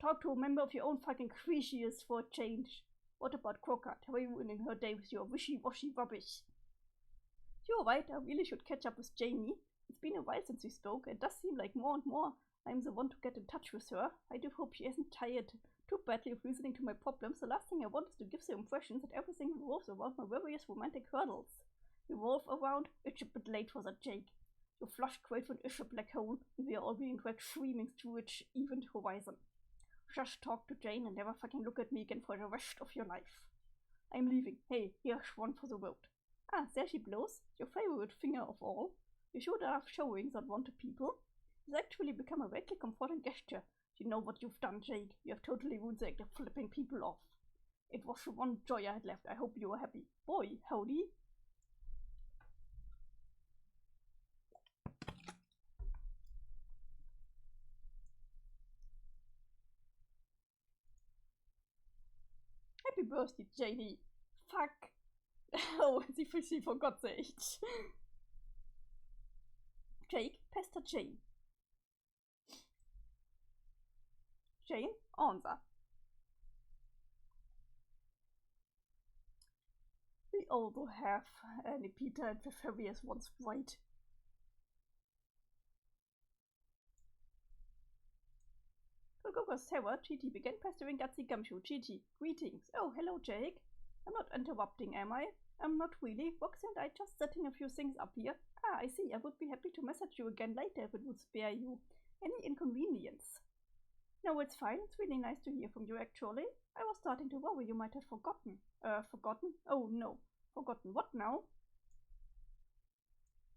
Talk to a member of your own fucking species for a change. What about Crockett? How are you ruining her day with your wishy-washy rubbish? You're right, I really should catch up with Jamie. It's been a while since we spoke, and it does seem like more and more I'm the one to get in touch with her. I do hope she isn't tired too badly of listening to my problems. The last thing I want is to give the impression that everything revolves around my various romantic hurdles. Revolve around? It's a bit late for that, Jake. You flushed Great is a black hole, and we are all being dragged screaming through its event horizon. Just talk to Jane and never fucking look at me again for the rest of your life. I'm leaving. Hey, here's one for the road. Ah, there she blows. Your favorite finger of all. You should have showing that one to people. It's actually become a vaguely comforting gesture. You know what you've done, Jake. You have totally ruined the act of flipping people off. It was the one joy I had left. I hope you were happy. Boy, howdy. Happy birthday, JD. Fuck. Oh, sie forgot the age. Jake, pester Jane. Jane, answer. We all do have any Peter and Phoebus once, right? Gogo's Sarah, Gigi began pestering Gutsy Gumshoe. Gigi, greetings. Oh, hello, Jake. I'm not interrupting, am I? I'm not really. Roxy and I just setting a few things up here. Ah, I see. I would be happy to message you again later if it would spare you any inconvenience. No, it's fine. It's really nice to hear from you, actually. I was starting to worry you might have forgotten. Forgotten? Oh, no. Forgotten what now?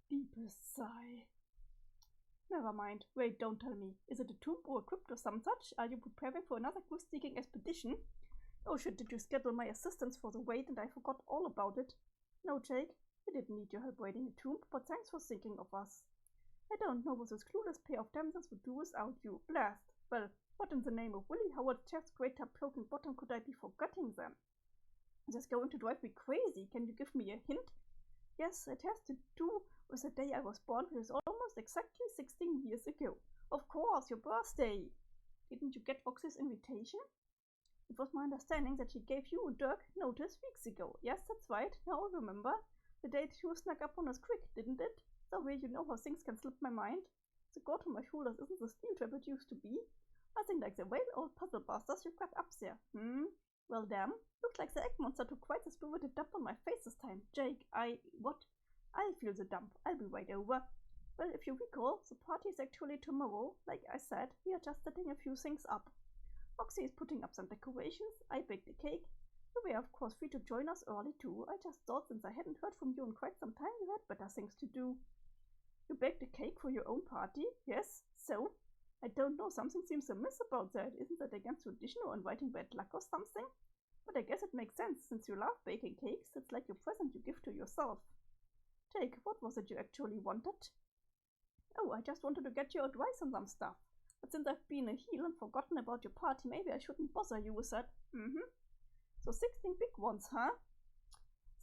Deepest sigh. Never mind. Wait, don't tell me. Is it a tomb or a crypt or some such? Are you preparing for another truth-seeking expedition? Oh shit, did you schedule my assistance for the wait and I forgot all about it? No, Jake. We didn't need your help raiding a tomb, but thanks for thinking of us. I don't know what this clueless pair of damsels would do without you. Blast. Well, what in the name of Willie Howard Chef's great broken bottom could I be forgetting them? This is going to drive me crazy. Can you give me a hint? Yes, it has to do with the day I was born, which is almost exactly 16 years ago. Of course, your birthday. Didn't you get Roxy's invitation? It was my understanding that she gave you and Dirk notice weeks ago. Yes, that's right. Now I remember. The date you snuck up on us quick, didn't it? Sorry, you know how things can slip my mind. The goat on my shoulders isn't the steel trap it used to be. Nothing like the whale old puzzle busters you've got up there. Well, damn. Looks like the egg monster took quite a spirited dump on my face this time. Jake, what? I feel the dump. I'll be right over. Well, if you recall, the party is actually tomorrow. Like I said, we are just setting a few things up. Roxy is putting up some decorations. I baked a cake. You were of course free to join us early too. I just thought since I hadn't heard from you in quite some time, you had better things to do. You baked a cake for your own party? Yes, so? I don't know, something seems amiss about that. Isn't that against tradition or inviting bad luck or something? But I guess it makes sense, since you love baking cakes. It's like a present you give to yourself. Jake, what was it you actually wanted? Oh, I just wanted to get your advice on some stuff. But since I've been a heel and forgotten about your party, maybe I shouldn't bother you with that. So 16 big ones, huh?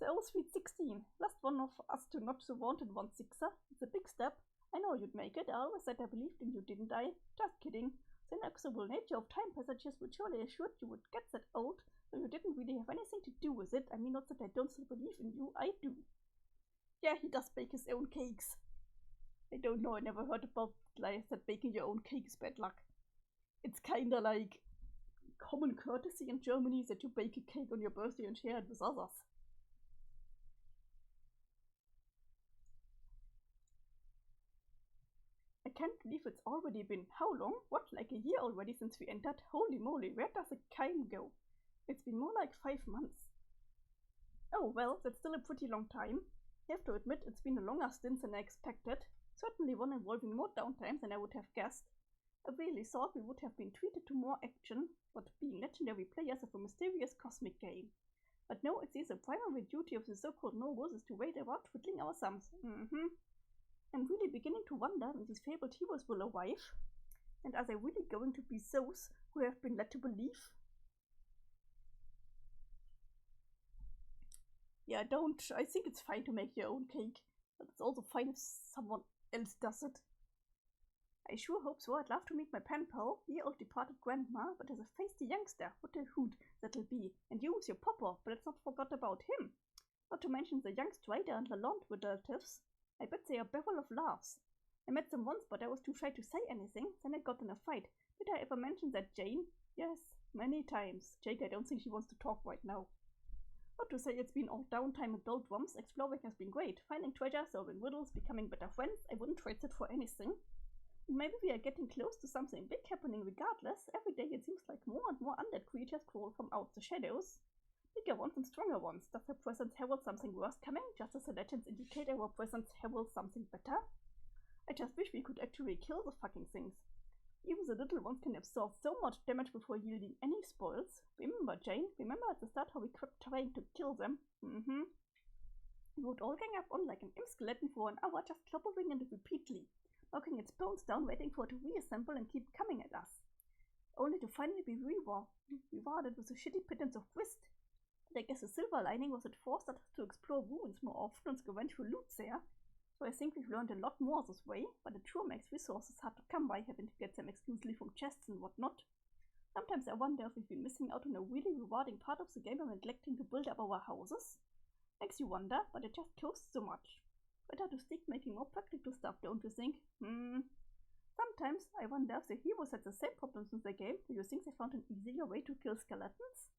The old sweet 16. Last one of us to not the wanted one sixer. It's a big step. I know you'd make it. I always said I believed in you, didn't I? Just kidding. The inexorable nature of time passages would surely assured you would get that old, though you didn't really have anything to do with it. I mean, not that I don't still believe in you. I do. Yeah, he does bake his own cakes. I don't know, I never heard about like that baking your own cake is bad luck. It's kinda like common courtesy in Germany that you bake a cake on your birthday and share it with others. I can't believe it's already been how long? What, like a year already since we entered? Holy moly, where does the time go? It's been more like 5 months. Oh well, that's still a pretty long time. I have to admit it's been a longer stint than I expected. Certainly one involving more downtime than I would have guessed. I really thought we would have been treated to more action, but being legendary players of a mysterious cosmic game. But no, it seems the primary duty of the so-called nobles is to wait around twiddling our thumbs. I'm really beginning to wonder when these fabled heroes will arrive. And are they really going to be those who have been led to believe? Yeah, I think it's fine to make your own cake, but it's also fine if someone else does it. I sure hope so. I'd love to meet my pen pal, the old departed grandma, but as a feisty youngster, what a hoot that'll be. And you with your popper, but let's not forget about him. Not to mention the young Strider and Lalonde relatives. I bet they are barrel of laughs. I met them once, but I was too shy to say anything. Then I got in a fight. Did I ever mention that Jane? Yes, many times. Jake, I don't think she wants to talk right now. Not to say it's been all downtime and doldrums. Exploring has been great. Finding treasure, solving riddles, becoming better friends. I wouldn't trade it for anything. And maybe we are getting close to something big happening regardless. Every day it seems like more and more undead creatures crawl from out the shadows. Bigger ones and stronger ones. Does their presence herald something worse coming, just as the legends indicate our presence heralds something better? I just wish we could actually kill the fucking things. Even the little ones can absorb so much damage before yielding any spoils. Remember, Jane? Remember at the start how we kept trying to kill them? We would all gang up on like an imp skeleton for an hour, just clobbering it repeatedly, knocking its bones down, waiting for it to reassemble and keep coming at us. Only to finally be rewarded with a shitty pittance of grist. But I guess the silver lining was it forced us to explore ruins more often and scavenge for loot there. So I think we've learned a lot more this way, but it sure makes resources hard to come by, having to get them exclusively from chests and whatnot. Sometimes I wonder if we've been missing out on a really rewarding part of the game by neglecting to build up our houses. Makes you wonder, but it just costs so much. Better to stick making more practical stuff, don't you think? Sometimes I wonder if the heroes had the same problems in the game. Do you think they found an easier way to kill skeletons?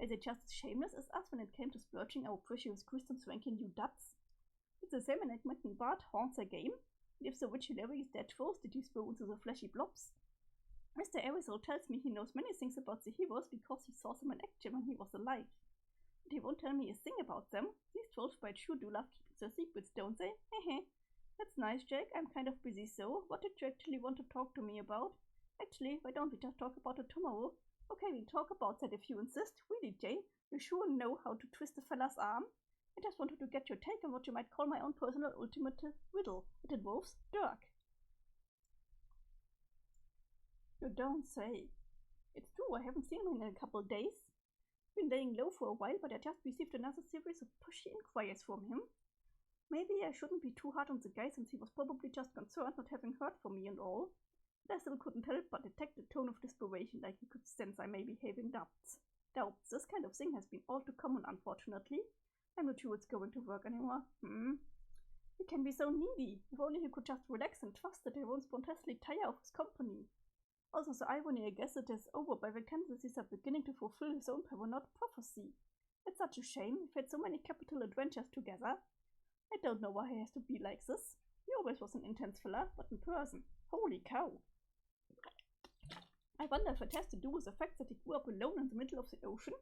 Are they just as shameless as us when it came to splurging our precious grist on swanky new duds? It's the same enigma Bart haunts a game. And if so, which hilarious dead foes did he throw into the fleshy blobs? Mr. Aerosol tells me he knows many things about the heroes because he saw them in action when he was alive. But he won't tell me a thing about them. These trolls quite sure do love keeping their secrets, don't they? Hehe. That's nice, Jake. I'm kind of busy, so what did you actually want to talk to me about? Actually, why don't we just talk about it tomorrow? Okay, we'll talk about that if you insist. Really, Jane, you sure know how to twist a fella's arm. I just wanted to get your take on what you might call my own personal ultimate riddle. It involves Dirk. You don't say. It's true, I haven't seen him in a couple of days. Been laying low for a while, but I just received another series of pushy inquiries from him. Maybe I shouldn't be too hard on the guy since he was probably just concerned not having heard from me and all. But I still couldn't help but detect a tone of desperation, like he could sense I may be having doubts. This kind of thing has been all too common, unfortunately. I'm not sure it's going to work anymore. He can be so needy. If only he could just relax and trust that he won't spontaneously tire of his company. Also, the irony, I guess it is over by the tendencies are beginning to fulfill his own paranoid prophecy. It's such a shame. We've had so many capital adventures together. I don't know why he has to be like this. He always was an intense fella, but in person. Holy cow. I wonder if it has to do with the fact that he grew up alone in the middle of the ocean,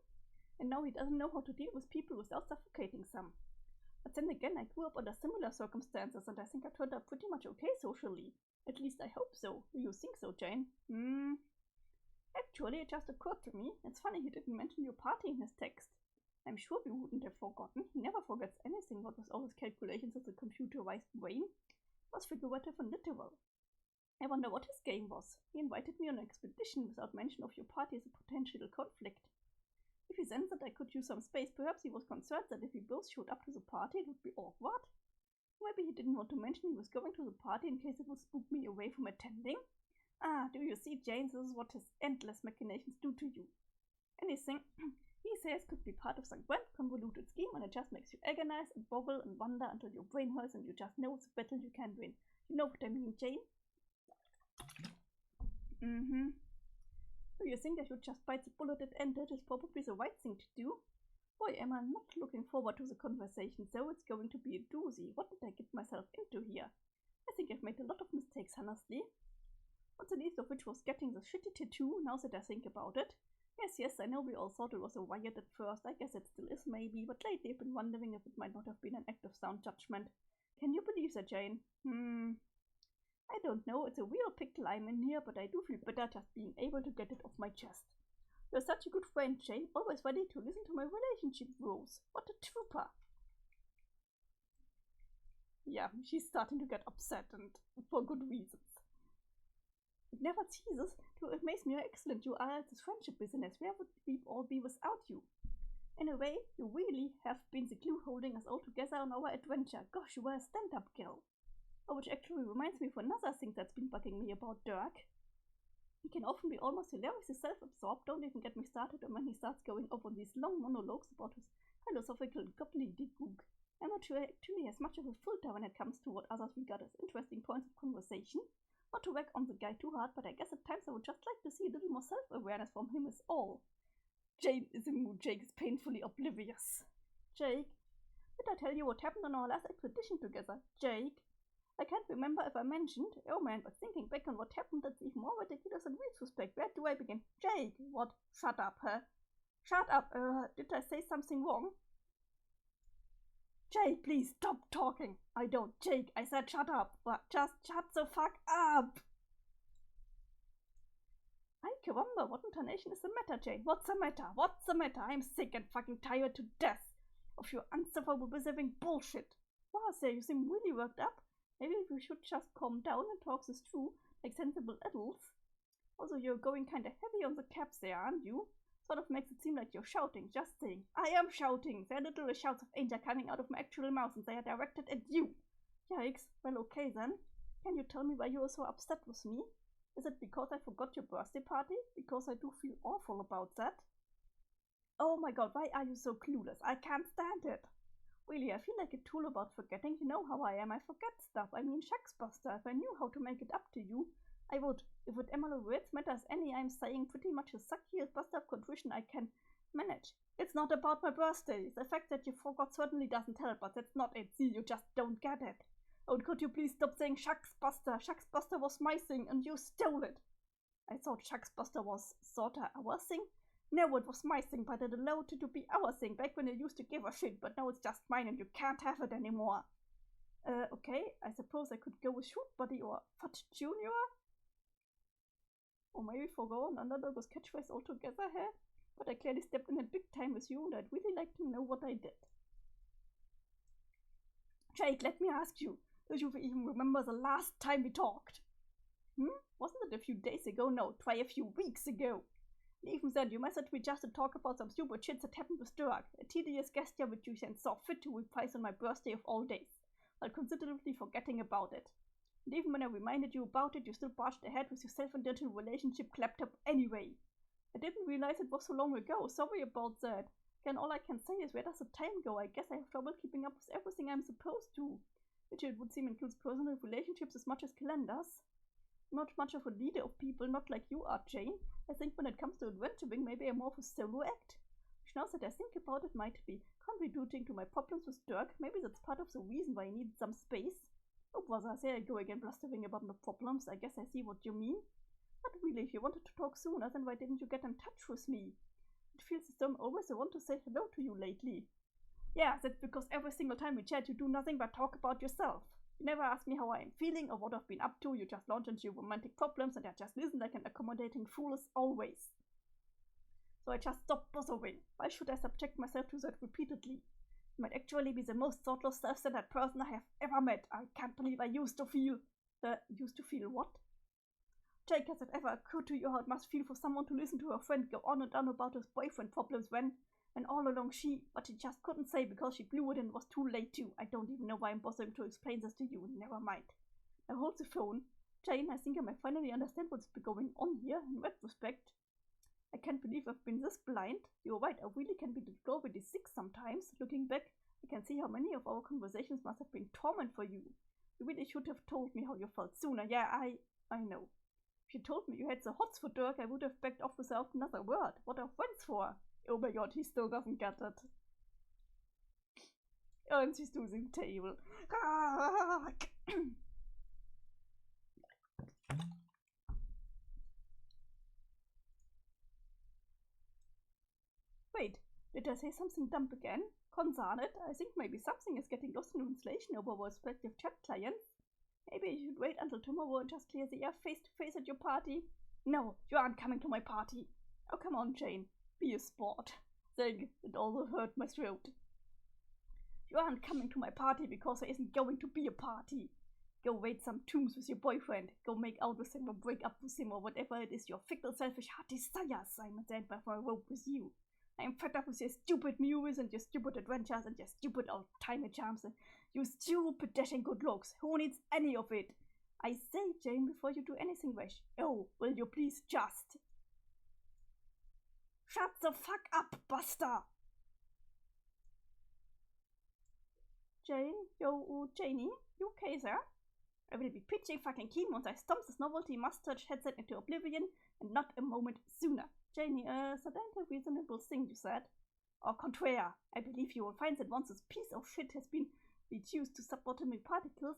and now he doesn't know how to deal with people without suffocating some. But then again, I grew up under similar circumstances, and I think I turned out pretty much okay socially. At least I hope so. Do you think so, Jane? Actually, it just occurred to me. It's funny he didn't mention your party in his text. I'm sure we wouldn't have forgotten. He never forgets anything, what with all his calculations of the computerized brain. It was figurative and literal. I wonder what his game was. He invited me on an expedition without mention of your party as a potential conflict. If he sensed that I could use some space, perhaps he was concerned that if we both showed up to the party, it would be awkward. Maybe he didn't want to mention he was going to the party in case it would spook me away from attending. Ah, do you see, Jane, this is what his endless machinations do to you. Anything naysayers could be part of some grand convoluted scheme, and it just makes you agonize and boggle and wonder until your brain hurts and you just know it's a battle you can't win. You know what I mean, Jane? So you think I should just bite the bullet and end it is probably the right thing to do? Boy, am I not looking forward to the conversation, so it's going to be a doozy. What did I get myself into here? I think I've made a lot of mistakes, honestly. Not the least of which was getting the shitty tattoo, now that I think about it. Yes, I know we all thought it was a riot at first. I guess it still is, maybe, but lately I've been wondering if it might not have been an act of sound judgment. Can you believe that, Jane? I don't know, it's a real pickle I'm in here, but I do feel better just being able to get it off my chest. You're such a good friend, Jane, always ready to listen to my relationship woes. What a trooper. Yeah, she's starting to get upset, and for good reasons. It never ceases to amaze me how excellent you are at this friendship business. Where would we all be without you? In a way, you really have been the glue holding us all together on our adventure. Gosh, you were a stand-up girl. Oh, which actually reminds me of another thing that's been bugging me about Dirk. He can often be almost hilariously self-absorbed. Don't even get me started on when he starts going off on these long monologues about his philosophical gobbledygook. I'm not sure he actually has much of a filter when it comes to what others regard as interesting points of conversation. Not to whack on the guy too hard, but I guess at times I would just like to see a little more self-awareness from him is all. Jane is in mood. Jake is painfully oblivious. Jake, did I tell you what happened on our last expedition together? Jake? I can't remember if I mentioned. Oh man, but thinking back on what happened, that's even more ridiculous and retrospect. Where do I begin? Jake! What? Shut up, huh? Shut up! Did I say something wrong? Jake, please stop talking. I don't. Jake, I said shut up. But just shut the fuck up. Ay, caramba, what intonation is the matter, Jane? What's the matter? What's the matter? I'm sick and fucking tired to death of your unsufferable deserving bullshit. Wow, sir, you seem really worked up. Maybe we should just calm down and talk this through like sensible adults. Also, you're going kinda heavy on the caps there, aren't you? Sort of makes it seem like you're shouting. Just saying. I am shouting. There are literal shouts of anger coming out of my actual mouth, and they are directed at you. Yikes. Well, okay then. Can you tell me why you are so upset with me? Is it because I forgot your birthday party? Because I do feel awful about that. Oh my god, why are you so clueless? I can't stand it. Really, I feel like a tool about forgetting. You know how I am. I forget stuff. I mean, shucks, Buster. If I knew how to make it up to you, I would. If with Emily words matters any, I'm saying pretty much a suckiest Buster of contrition I can manage. It's not about my birthday. The fact that you forgot certainly doesn't help, but that's not it. See, you just don't get it. Oh, could you please stop saying shucks, Buster? Shucks, Buster was my thing, and you stole it. I thought shucks, Buster was sorta our thing. No, it was my thing, but it allowed it to be our thing back when I used to give a shit, but now it's just mine and you can't have it anymore. Okay, I suppose I could go with Shoot Buddy or Fudge Jr. Or maybe forgo an underdog's catchphrase altogether here. But I clearly stepped in it big time with you, and I'd really like to know what I did. Jake, let me ask you, do you even remember the last time we talked? Wasn't it a few days ago? No, try a few weeks ago. Even then, you messaged me just to talk about some stupid shit that happened with Dirk, a tedious gesture which you then saw fit to reprise on my birthday of all days, while considerably forgetting about it. And even when I reminded you about it, you still barged ahead with your self-indulgent relationship clapped up anyway. I didn't realize it was so long ago. Sorry about that. Again, all I can say is, where does the time go? I guess I have trouble keeping up with everything I'm supposed to, which it would seem includes personal relationships as much as calendars. Not much of a leader of people, not like you are, Jane. I think when it comes to adventuring, maybe I'm more of a solo act. Which now that I think about it might be contributing to my problems with Dirk. Maybe that's part of the reason why I needed some space. Oh brother, there I go again blustering about my problems. I guess I see what you mean. But really, if you wanted to talk sooner, then why didn't you get in touch with me? It feels as though I'm always the one to say hello to you lately. Yeah, that's because every single time we chat, you do nothing but talk about yourself. You never ask me how I am feeling or what I've been up to. You just launch into your romantic problems and I just listen like an accommodating fool as always. So I just stopped bothering. Why should I subject myself to that repeatedly? I might actually be the most thoughtless, self-centered person I have ever met. I can't believe I used to feel what? Jake, has it ever occurred to you how it must feel for someone to listen to her friend go on and on about his boyfriend problems when all along she just couldn't say because she blew it and it was too late too. I don't even know why I'm bothering to explain this to you. Never mind. I hold the phone. Jane, I think I might finally understand what's been going on here in retrospect. I can't believe I've been this blind. You're right, I really can be already sick sometimes. Looking back, I can see how many of our conversations must have been torment for you. You really should have told me how you felt sooner. Yeah, I know. If you told me you had the hots for Dirk, I would have backed off without another word. What are friends for? Oh my god, he still doesn't get it. And she's losing the table. Wait, did I say something dumb again? Concern it, I think maybe something is getting lost in translation over our respective chat clients. Maybe you should wait until tomorrow and just clear the air face to face at your party. No, you aren't coming to my party. Oh, come on, Jane. Be a sport. Thing, it also hurt my throat. You aren't coming to my party because there isn't going to be a party. Go raid some tombs with your boyfriend. Go make out with him or break up with him or whatever it is your fickle, selfish heart desires. I'm instead for a rope with you. I'm fed up with your stupid mules and your stupid adventures and your stupid old timey charms and you stupid dashing good looks. Who needs any of it? I say, Jane, before you do anything rash. Oh, will you please just... Shut the fuck up, Buster! Jane, Janie, you okay, sir? I will be pitching fucking keen once I stomp this novelty mustache headset into oblivion, and not a moment sooner. Janie, that ain't a reasonable thing you said. Au contraire, I believe you will find that once this piece of shit has been reduced to subatomic particles,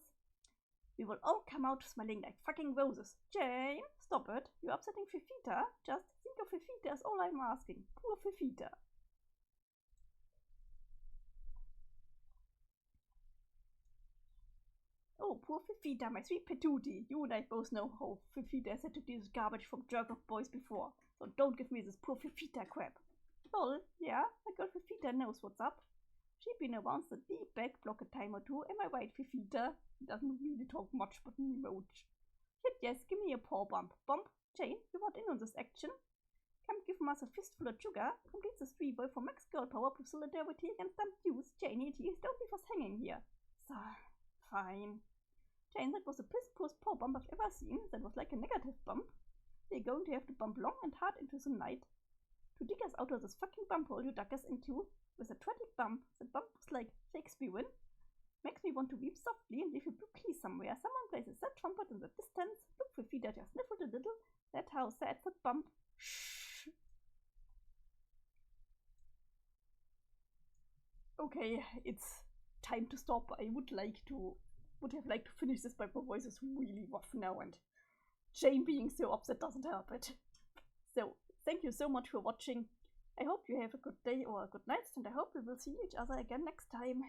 we will all come out smelling like fucking roses. Jane, stop it. You're upsetting Fifita. Just think of Fifita as all I'm asking. Poor Fifita. Oh, poor Fifita, my sweet patootie. You and I both know how Fifita has had to deal with garbage from jerk-off boys before. So don't give me this poor Fifita crap. Well, yeah, my girl Fifita knows what's up. She's been around the deep back block a time or two. Am I right, Fifita? Doesn't really talk much, but an emoji. Yet yes, give me a paw bump. Bump, Jane, you want in on this action? Come give us a fistful of sugar. Complete the street boy for max girl power with solidarity against dumb youth. Janie, tease, don't leave us hanging here. So, fine. Jane, that was the piss-post paw bump I've ever seen. That was like a negative bump. We're going to have to bump long and hard into the night. To dig us out of this fucking bump hole you dug us into. With a tragic bump. The bump was like Shakespearean. Makes me want to weep softly and leave a blue key somewhere. Someone plays a sad trumpet in the distance. Look for feet that just sniffled a little. That how sad that bump. Shh. Okay, it's time to stop. I would have liked to finish this, but my voice is really rough now, and Jane being so upset doesn't help it. So, thank you so much for watching. I hope you have a good day or a good night, and I hope we will see each other again next time.